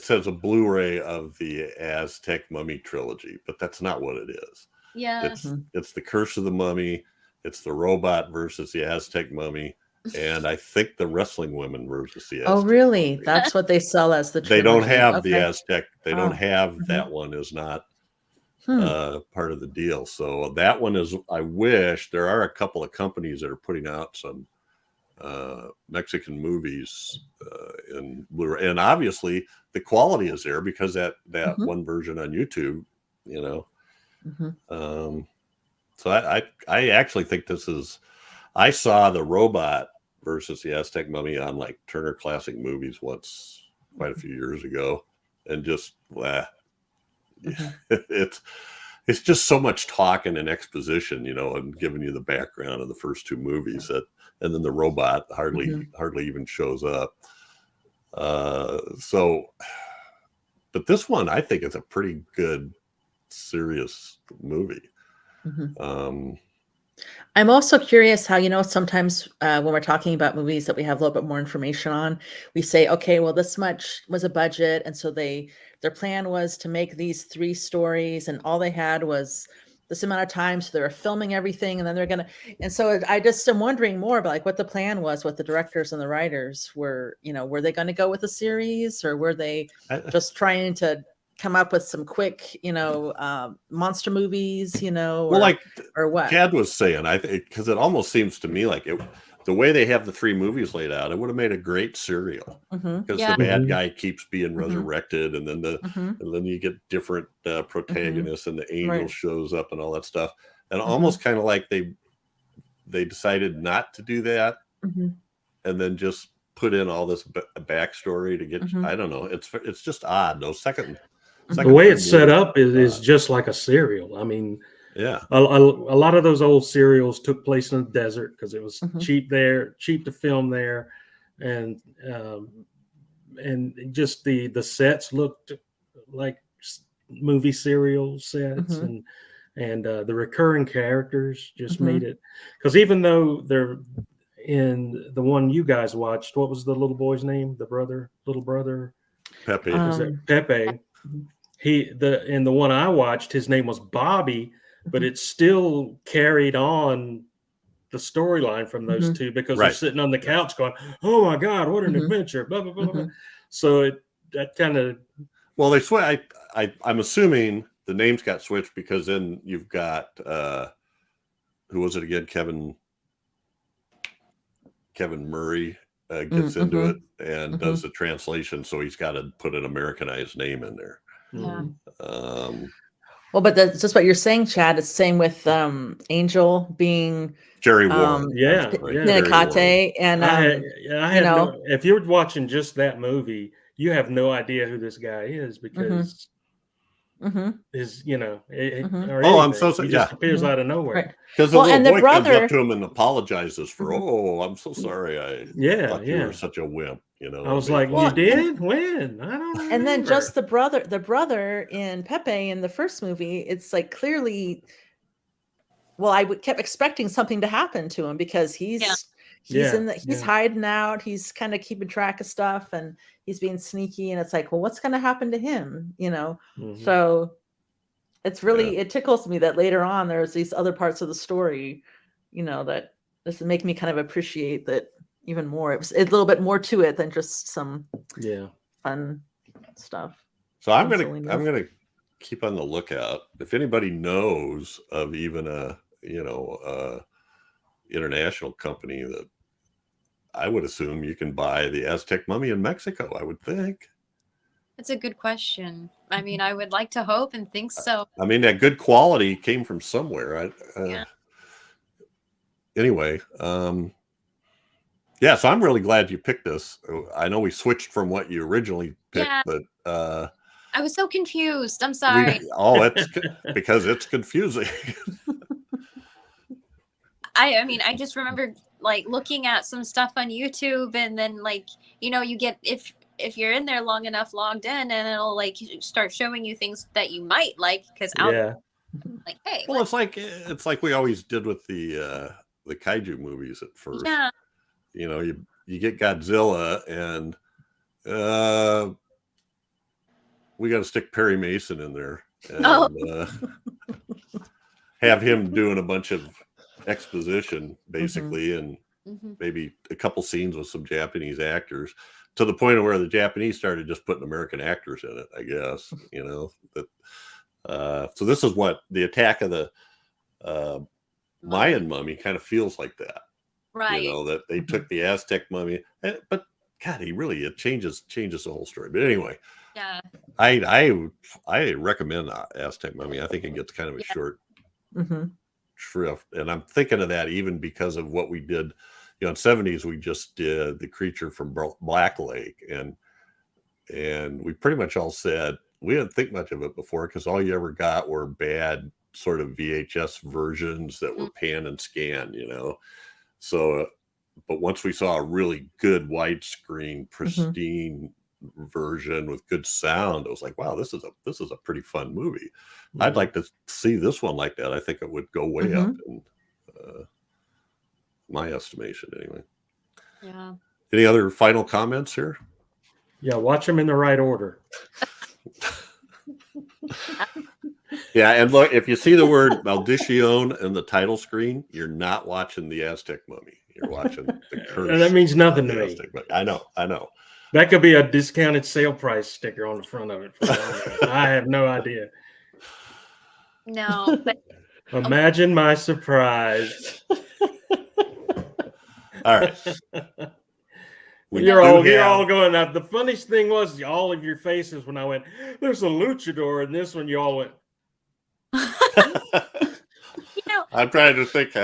[SPEAKER 1] says a Blu-ray of the Aztec Mummy trilogy, but that's not what it is.
[SPEAKER 2] Yeah.
[SPEAKER 1] It's the Curse of the Mummy. It's the robot versus the Aztec Mummy. And I think the wrestling women versus the Aztec.
[SPEAKER 5] Oh, really? That's what they sell as the trilogy.
[SPEAKER 1] They don't have the Aztec. They don't have that one is not part of the deal. So that one is, I wish there are a couple of companies that are putting out some Mexican movies in Blu-ray. And obviously the quality is there because that one version on YouTube, so I actually think this is, I saw the robot versus the Aztec Mummy on like Turner Classic Movies once, quite a few years ago, and just it's just so much talking and exposition, and giving you the background of the first two movies and then the robot hardly even shows up. But this one I think is a pretty good, serious movie.
[SPEAKER 5] I'm also curious how, sometimes when we're talking about movies that we have a little bit more information on, we say, okay, well, this much was a budget. And so their plan was to make these 3 stories, and all they had was this amount of time, so they're filming everything, and then they're gonna. And so I just am wondering more about like what the plan was, what the directors and the writers were. Were they going to go with a series, or were they just trying to come up with some quick, monster movies, or what?
[SPEAKER 1] Chad was saying, I think, because it almost seems to me like the way they have the 3 movies laid out, it would have made a great serial, because the bad guy keeps being resurrected, and then and then you get different protagonists, and the angel shows up and all that stuff, and almost kind of like they decided not to do that, and then just put in all this backstory to get. I don't know. It's just odd. Those second
[SPEAKER 3] the way it's set up is just like a serial. I mean.
[SPEAKER 1] Yeah,
[SPEAKER 3] a lot of those old serials took place in the desert because it was cheap to film there, and just the sets looked like movie serial sets, and the recurring characters just made it. Because even though they're in the one you guys watched, what was the little boy's name? Little brother,
[SPEAKER 1] Pepe.
[SPEAKER 3] Was it Pepe? In the one I watched, his name was Bobby. But it still carried on the storyline from those two, because they're sitting on the couch going, "Oh my God, what an adventure!" Blah blah blah. Blah. So that kind of
[SPEAKER 1] they switch. I'm assuming the names got switched because then you've got who was it again? Kevin Murray gets into it and does the translation, so he's got to put an Americanized name in there.
[SPEAKER 2] Yeah.
[SPEAKER 5] Well, but that's just what you're saying, Chad. It's the same with Angel being
[SPEAKER 1] Jerry Warren.
[SPEAKER 5] Tenochtitlan, and
[SPEAKER 3] if you're watching just that movie, you have no idea who this guy is, because his,
[SPEAKER 1] I'm so sorry.
[SPEAKER 3] He just appears out of nowhere.
[SPEAKER 1] Because the little boy comes up to him and apologizes for, I'm so sorry. I thought you were such a wimp.
[SPEAKER 3] I was like, you did? When? I don't know.
[SPEAKER 5] And then just the brother in Pepe in the first movie, it's like clearly, I kept expecting something to happen to him, because he's hiding out, he's kind of keeping track of stuff, and he's being sneaky, and it's like, well, what's going to happen to him? So it's really, it tickles me that later on there's these other parts of the story, that this make me kind of appreciate that even more. It was a little bit more to it than just some fun stuff.
[SPEAKER 1] So I'm gonna keep on the lookout. If anybody knows of even a international company, that I would assume you can buy the Aztec Mummy in Mexico, I would think.
[SPEAKER 2] That's a good question. I mean, I would like to hope and think so.
[SPEAKER 1] I mean, that good quality came from somewhere. Anyway, so I'm really glad you picked this. I know we switched from what you originally picked, but
[SPEAKER 2] I was so confused. I'm sorry.
[SPEAKER 1] It's because it's confusing.
[SPEAKER 2] I mean, I just remember like looking at some stuff on YouTube, and then like, you get, if you're in there long enough logged in, and it'll like start showing you things that you might like, because like, hey,
[SPEAKER 1] well, it's like we always did with the kaiju movies at first.
[SPEAKER 2] Yeah.
[SPEAKER 1] You get Godzilla, and we got to stick Perry Mason in there, and have him doing a bunch of exposition, basically, and maybe a couple scenes with some Japanese actors, to the point of where the Japanese started just putting American actors in it, I guess. So this is what the Attack of the Mayan Mummy kind of feels like, that.
[SPEAKER 2] Right.
[SPEAKER 1] That they took the Aztec Mummy, but God, it changes the whole story. But anyway, I recommend Aztec Mummy. I think it gets kind of a short shrift, and I'm thinking of that even because of what we did. In the 70s, we just did The Creature from Black Lake, and we pretty much all said we didn't think much of it before, because all you ever got were bad sort of VHS versions that were pan and scan, So, but once we saw a really good widescreen, pristine version with good sound, it was like, wow, this is a pretty fun movie. I'd like to see this one like that. I think it would go way up in my estimation, anyway.
[SPEAKER 2] Yeah.
[SPEAKER 1] Any other final comments here?
[SPEAKER 3] Yeah, watch them in the right order.
[SPEAKER 1] Yeah, and look, if you see the word Maldición in the title screen, you're not watching the Aztec Mummy. You're watching the curse.
[SPEAKER 3] And that means nothing to
[SPEAKER 1] of the
[SPEAKER 3] me.
[SPEAKER 1] Aztec Mummy. I know.
[SPEAKER 3] That could be a discounted sale price sticker on the front of it. I have no idea.
[SPEAKER 2] No, but
[SPEAKER 3] Imagine my surprise.
[SPEAKER 1] All right.
[SPEAKER 3] You're all going up. The funniest thing was all of your faces when I went, there's a luchador, and this one you all went.
[SPEAKER 1] I'm trying to think,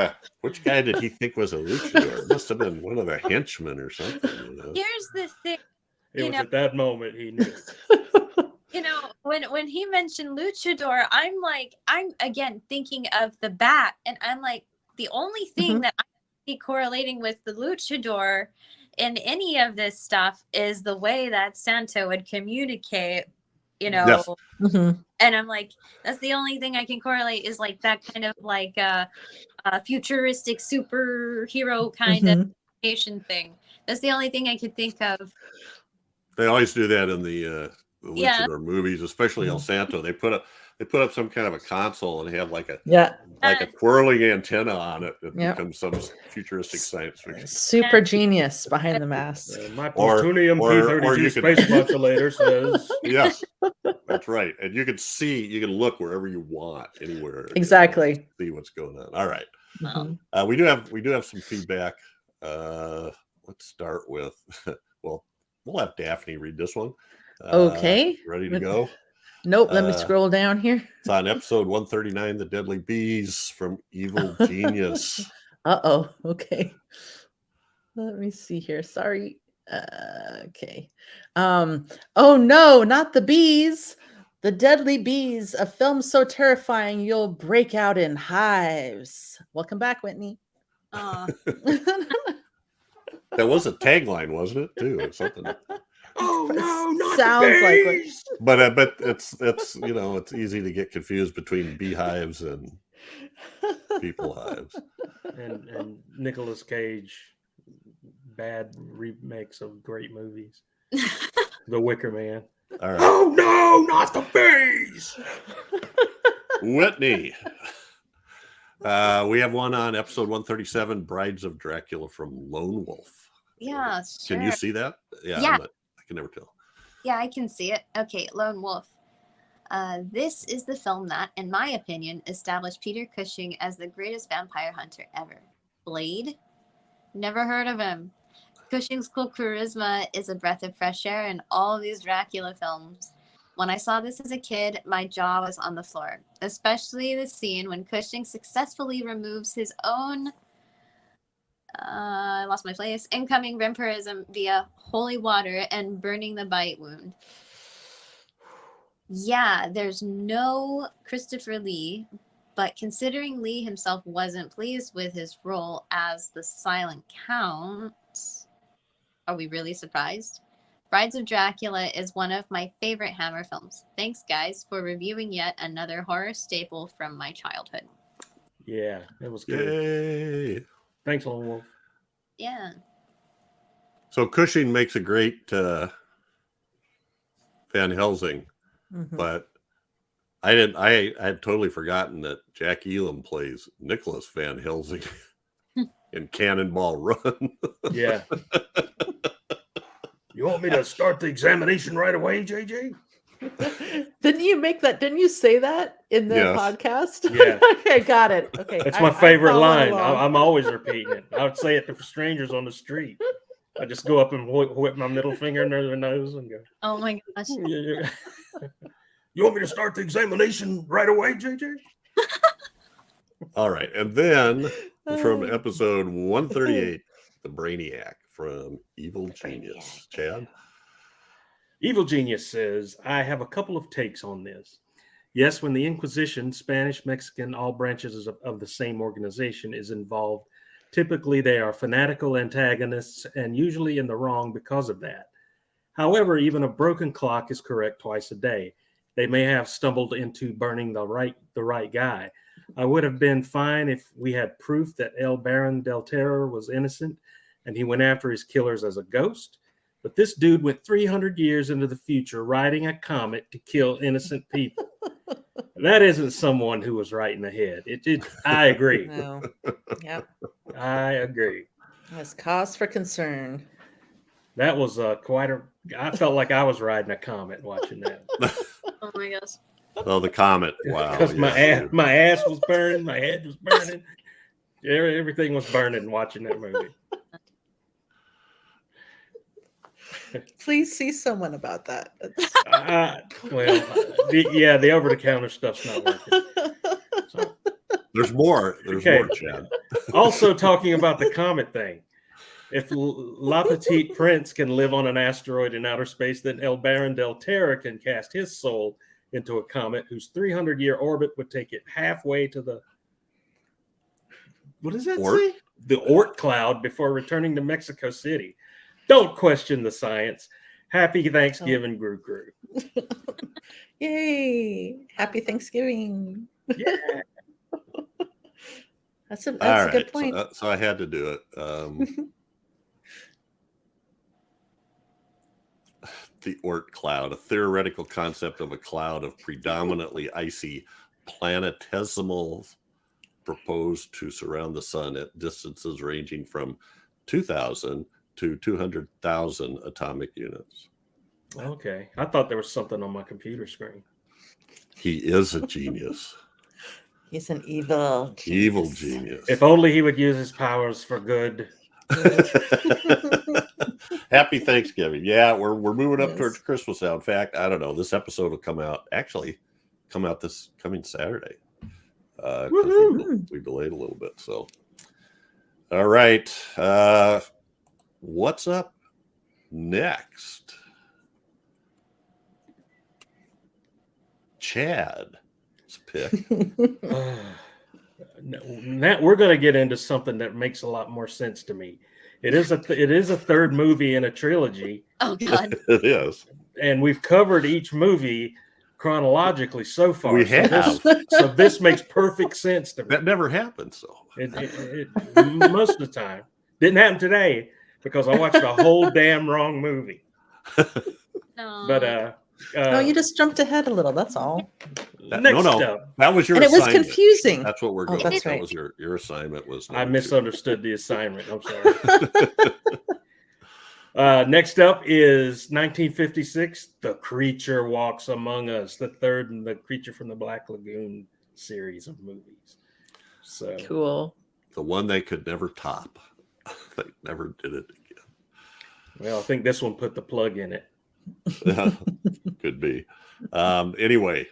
[SPEAKER 1] which guy did he think was a luchador? It must have been one of the henchmen or something.
[SPEAKER 2] here's the thing.
[SPEAKER 3] It was at that moment he knew.
[SPEAKER 2] When he mentioned luchador, I'm again thinking of the bat, and I'm like, the only thing that I see correlating with the luchador in any of this stuff is the way that Santo would communicate,
[SPEAKER 1] Yes.
[SPEAKER 2] And I'm like, that's the only thing I can correlate is like that kind of like a futuristic superhero kind of communication thing. That's the only thing I could think of.
[SPEAKER 1] They always do that in the luchador movies, especially El Santo. They put up some kind of a console and have like a twirling antenna on it. It becomes some futuristic science fiction.
[SPEAKER 5] Super genius behind the mask.
[SPEAKER 3] My plutonium P-32 space modulator says.
[SPEAKER 1] Yes, that's right. And you can look wherever you want, anywhere.
[SPEAKER 5] Exactly.
[SPEAKER 1] See what's going on. All right. We do have some feedback. Let's start with we'll have Daphne read this one.
[SPEAKER 5] Okay.
[SPEAKER 1] Ready to go?
[SPEAKER 5] Nope. Let me scroll down here.
[SPEAKER 1] It's on episode 139, The Deadly Bees from Evil Genius.
[SPEAKER 5] Okay. Let me see here. Sorry. Okay. Oh no, not the bees. The Deadly Bees, a film so terrifying you'll break out in hives. Welcome back, Whitney.
[SPEAKER 1] That was a tagline, wasn't it? Too, or something.
[SPEAKER 3] Oh no, not
[SPEAKER 5] sounds like it.
[SPEAKER 1] But it's it's easy to get confused between beehives and people hives.
[SPEAKER 3] And Nicolas Cage, bad remakes of great movies. The Wicker Man.
[SPEAKER 1] All right.
[SPEAKER 3] Oh no, not the bees.
[SPEAKER 1] Whitney. We have one on episode 137, Brides of Dracula from Lone Wolf.
[SPEAKER 2] Yeah, sure.
[SPEAKER 1] Can you see that? Yeah. I can never tell.
[SPEAKER 2] Yeah, I can see it. Okay, Lone Wolf. This is the film that, in my opinion, established Peter Cushing as the greatest vampire hunter ever. Blade? Never heard of him. Cushing's cool charisma is a breath of fresh air in all of these Dracula films. When I saw this as a kid, my jaw was on the floor, especially the scene when Cushing successfully removes his own I lost my place. Incoming vampirism via holy water and burning the bite wound. Yeah, there's no Christopher Lee, but considering Lee himself wasn't pleased with his role as the Silent Count, are we really surprised? Brides of Dracula is one of my favorite Hammer films. Thanks, guys, for reviewing yet another horror staple from my childhood.
[SPEAKER 3] Yeah, it was good.
[SPEAKER 1] Yay.
[SPEAKER 3] Thanks, Lone Wolf.
[SPEAKER 2] Yeah.
[SPEAKER 1] So Cushing makes a great Van Helsing, but I had totally forgotten that Jack Elam plays Nicholas Van Helsing in Cannonball Run.
[SPEAKER 3] Yeah. You want me to start the examination right away, JJ?
[SPEAKER 5] Didn't you say that in the podcast?
[SPEAKER 3] Yeah.
[SPEAKER 5] Okay, got it. Okay.
[SPEAKER 3] It's my favorite line. I'm always repeating it. I would say it to strangers on the street. I just go up and whip my middle finger in their nose and go,
[SPEAKER 2] oh my gosh.
[SPEAKER 3] You want me to start the examination right away, JJ?
[SPEAKER 1] All right. And then from episode 138, The Brainiac from Evil Genius. Chad?
[SPEAKER 3] Evil Genius says, I have a couple of takes on this. Yes, when the Inquisition, Spanish, Mexican, all branches of the same organization is involved, typically they are fanatical antagonists and usually in the wrong because of that. However, even a broken clock is correct twice a day. They may have stumbled into burning the right guy. I would have been fine if we had proof that El Baron del Terror was innocent and he went after his killers as a ghost. But this dude went 300 years into the future riding a comet to kill innocent people. That isn't someone who was right in the head. I agree.
[SPEAKER 5] No. Yep.
[SPEAKER 3] I agree.
[SPEAKER 5] That's cause for concern.
[SPEAKER 3] That was I felt like I was riding a comet watching that.
[SPEAKER 2] Oh my gosh.
[SPEAKER 1] Oh, the comet. Wow.
[SPEAKER 3] Because
[SPEAKER 1] yeah.
[SPEAKER 3] my ass was burning, my head was burning. Everything was burning watching that movie.
[SPEAKER 5] Please see someone about that.
[SPEAKER 3] The over-the-counter stuff's not working. So,
[SPEAKER 1] There's more. There's
[SPEAKER 3] Okay.
[SPEAKER 1] more, Chad.
[SPEAKER 3] also talking about the comet thing. If La Petite Prince can live on an asteroid in outer space, then El Baron del Terra can cast his soul into a comet whose 300-year orbit would take it halfway to the... What does that
[SPEAKER 1] Oort?
[SPEAKER 3] say? The Oort cloud before returning to Mexico City. Don't question the science. Happy Thanksgiving, Grue-Crew.
[SPEAKER 5] Yay! Happy Thanksgiving.
[SPEAKER 3] Yeah.
[SPEAKER 5] That's a
[SPEAKER 1] All
[SPEAKER 5] good
[SPEAKER 1] right.
[SPEAKER 5] point.
[SPEAKER 1] So I had to do it. The Oort cloud, a theoretical concept of a cloud of predominantly icy planetesimals proposed to surround the sun at distances ranging from 2,000 to 200,000 atomic units.
[SPEAKER 3] Okay. I thought there was something on my computer screen.
[SPEAKER 1] He is a genius.
[SPEAKER 5] He's an evil
[SPEAKER 1] Genius.
[SPEAKER 3] If only he would use his powers for good.
[SPEAKER 1] Happy Thanksgiving. Yeah, we're moving up
[SPEAKER 5] Yes.
[SPEAKER 1] towards Christmas now. In fact, I don't know. This episode will come out this coming Saturday. 'Cause we delayed a little bit. So, all right. What's up next? Chad's pick.
[SPEAKER 3] Now we're going to get into something that makes a lot more sense to me. It is a third movie in a trilogy,
[SPEAKER 2] Oh god.
[SPEAKER 1] It is.
[SPEAKER 3] and we've covered each movie chronologically so far.
[SPEAKER 1] We have.
[SPEAKER 3] So this makes perfect sense to me.
[SPEAKER 1] That never happened. So
[SPEAKER 3] Most of the time. Didn't happen today because I watched a whole damn wrong movie.
[SPEAKER 2] No.
[SPEAKER 3] But
[SPEAKER 5] No, you just jumped ahead a little. That's all.
[SPEAKER 3] next up,
[SPEAKER 1] that was your
[SPEAKER 5] And it was
[SPEAKER 1] assignment.
[SPEAKER 5] confusing.
[SPEAKER 1] That's what we're
[SPEAKER 5] Oh,
[SPEAKER 1] going.
[SPEAKER 5] that's
[SPEAKER 1] That
[SPEAKER 5] right.
[SPEAKER 1] was your assignment. Was
[SPEAKER 3] I
[SPEAKER 1] number two.
[SPEAKER 3] misunderstood the assignment. I'm sorry. Next up is 1956. The Creature Walks Among Us, the third in the Creature from the Black Lagoon series of movies. So
[SPEAKER 5] Cool.
[SPEAKER 1] The one they could never top. They never did it again.
[SPEAKER 3] well, I think this one put the plug in it.
[SPEAKER 1] Could be. Anyway,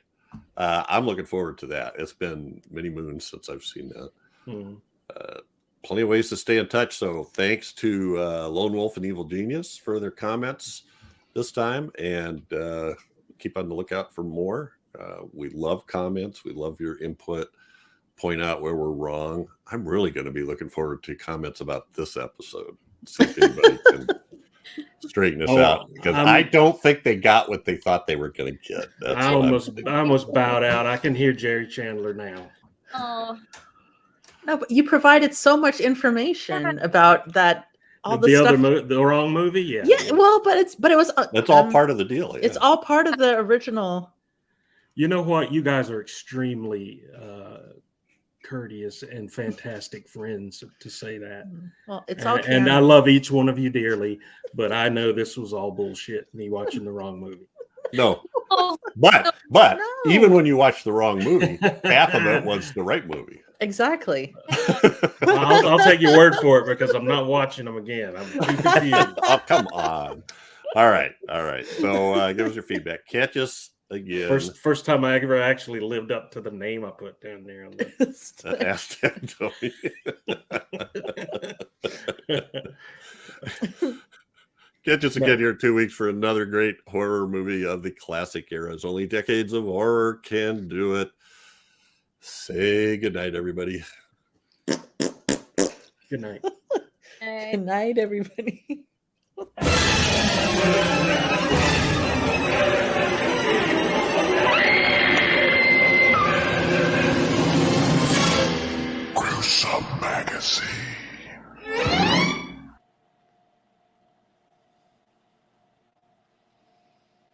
[SPEAKER 1] I'm looking forward to that. It's been many moons since I've seen that.
[SPEAKER 3] Hmm.
[SPEAKER 1] Plenty of ways to stay in touch. So thanks to Lone Wolf and Evil Genius for their comments this time, and keep on the lookout for more. We love comments. We love your input. Point out where we're wrong. I'm really going to be looking forward to comments about this episode. See if anybody can straighten this out, because I don't think they got what they thought they were going to get. That's
[SPEAKER 3] I
[SPEAKER 1] what
[SPEAKER 3] almost bowed out. I can hear Jerry Chandler now.
[SPEAKER 2] Oh.
[SPEAKER 5] No, but you provided so much information about that. All the stuff.
[SPEAKER 3] The wrong movie. Yeah.
[SPEAKER 5] Yeah. Well, but it was.
[SPEAKER 1] That's all part of the deal. Yeah.
[SPEAKER 5] It's all part of the original.
[SPEAKER 3] You know what? You guys are extremely courteous and fantastic friends to say that.
[SPEAKER 5] Well, it's all.
[SPEAKER 3] And I love each one of you dearly, but I know this was all bullshit. Me watching the wrong movie.
[SPEAKER 1] No,
[SPEAKER 2] Oh,
[SPEAKER 1] but
[SPEAKER 5] No.
[SPEAKER 1] even when you watch the wrong movie, half of it was the right movie.
[SPEAKER 5] Exactly.
[SPEAKER 3] I'll take your word for it because I'm not watching them again. I'm too confused.
[SPEAKER 1] Oh, come on. All right. So give us your feedback. Catch us again.
[SPEAKER 3] First time I ever actually lived up to the name I put down there. On the...
[SPEAKER 1] Aztec Mummy. Catch us again here in 2 weeks for another great horror movie of the classic eras. Only decades of horror can do it. Say goodnight, everybody.
[SPEAKER 3] Good night.
[SPEAKER 5] Good night, everybody.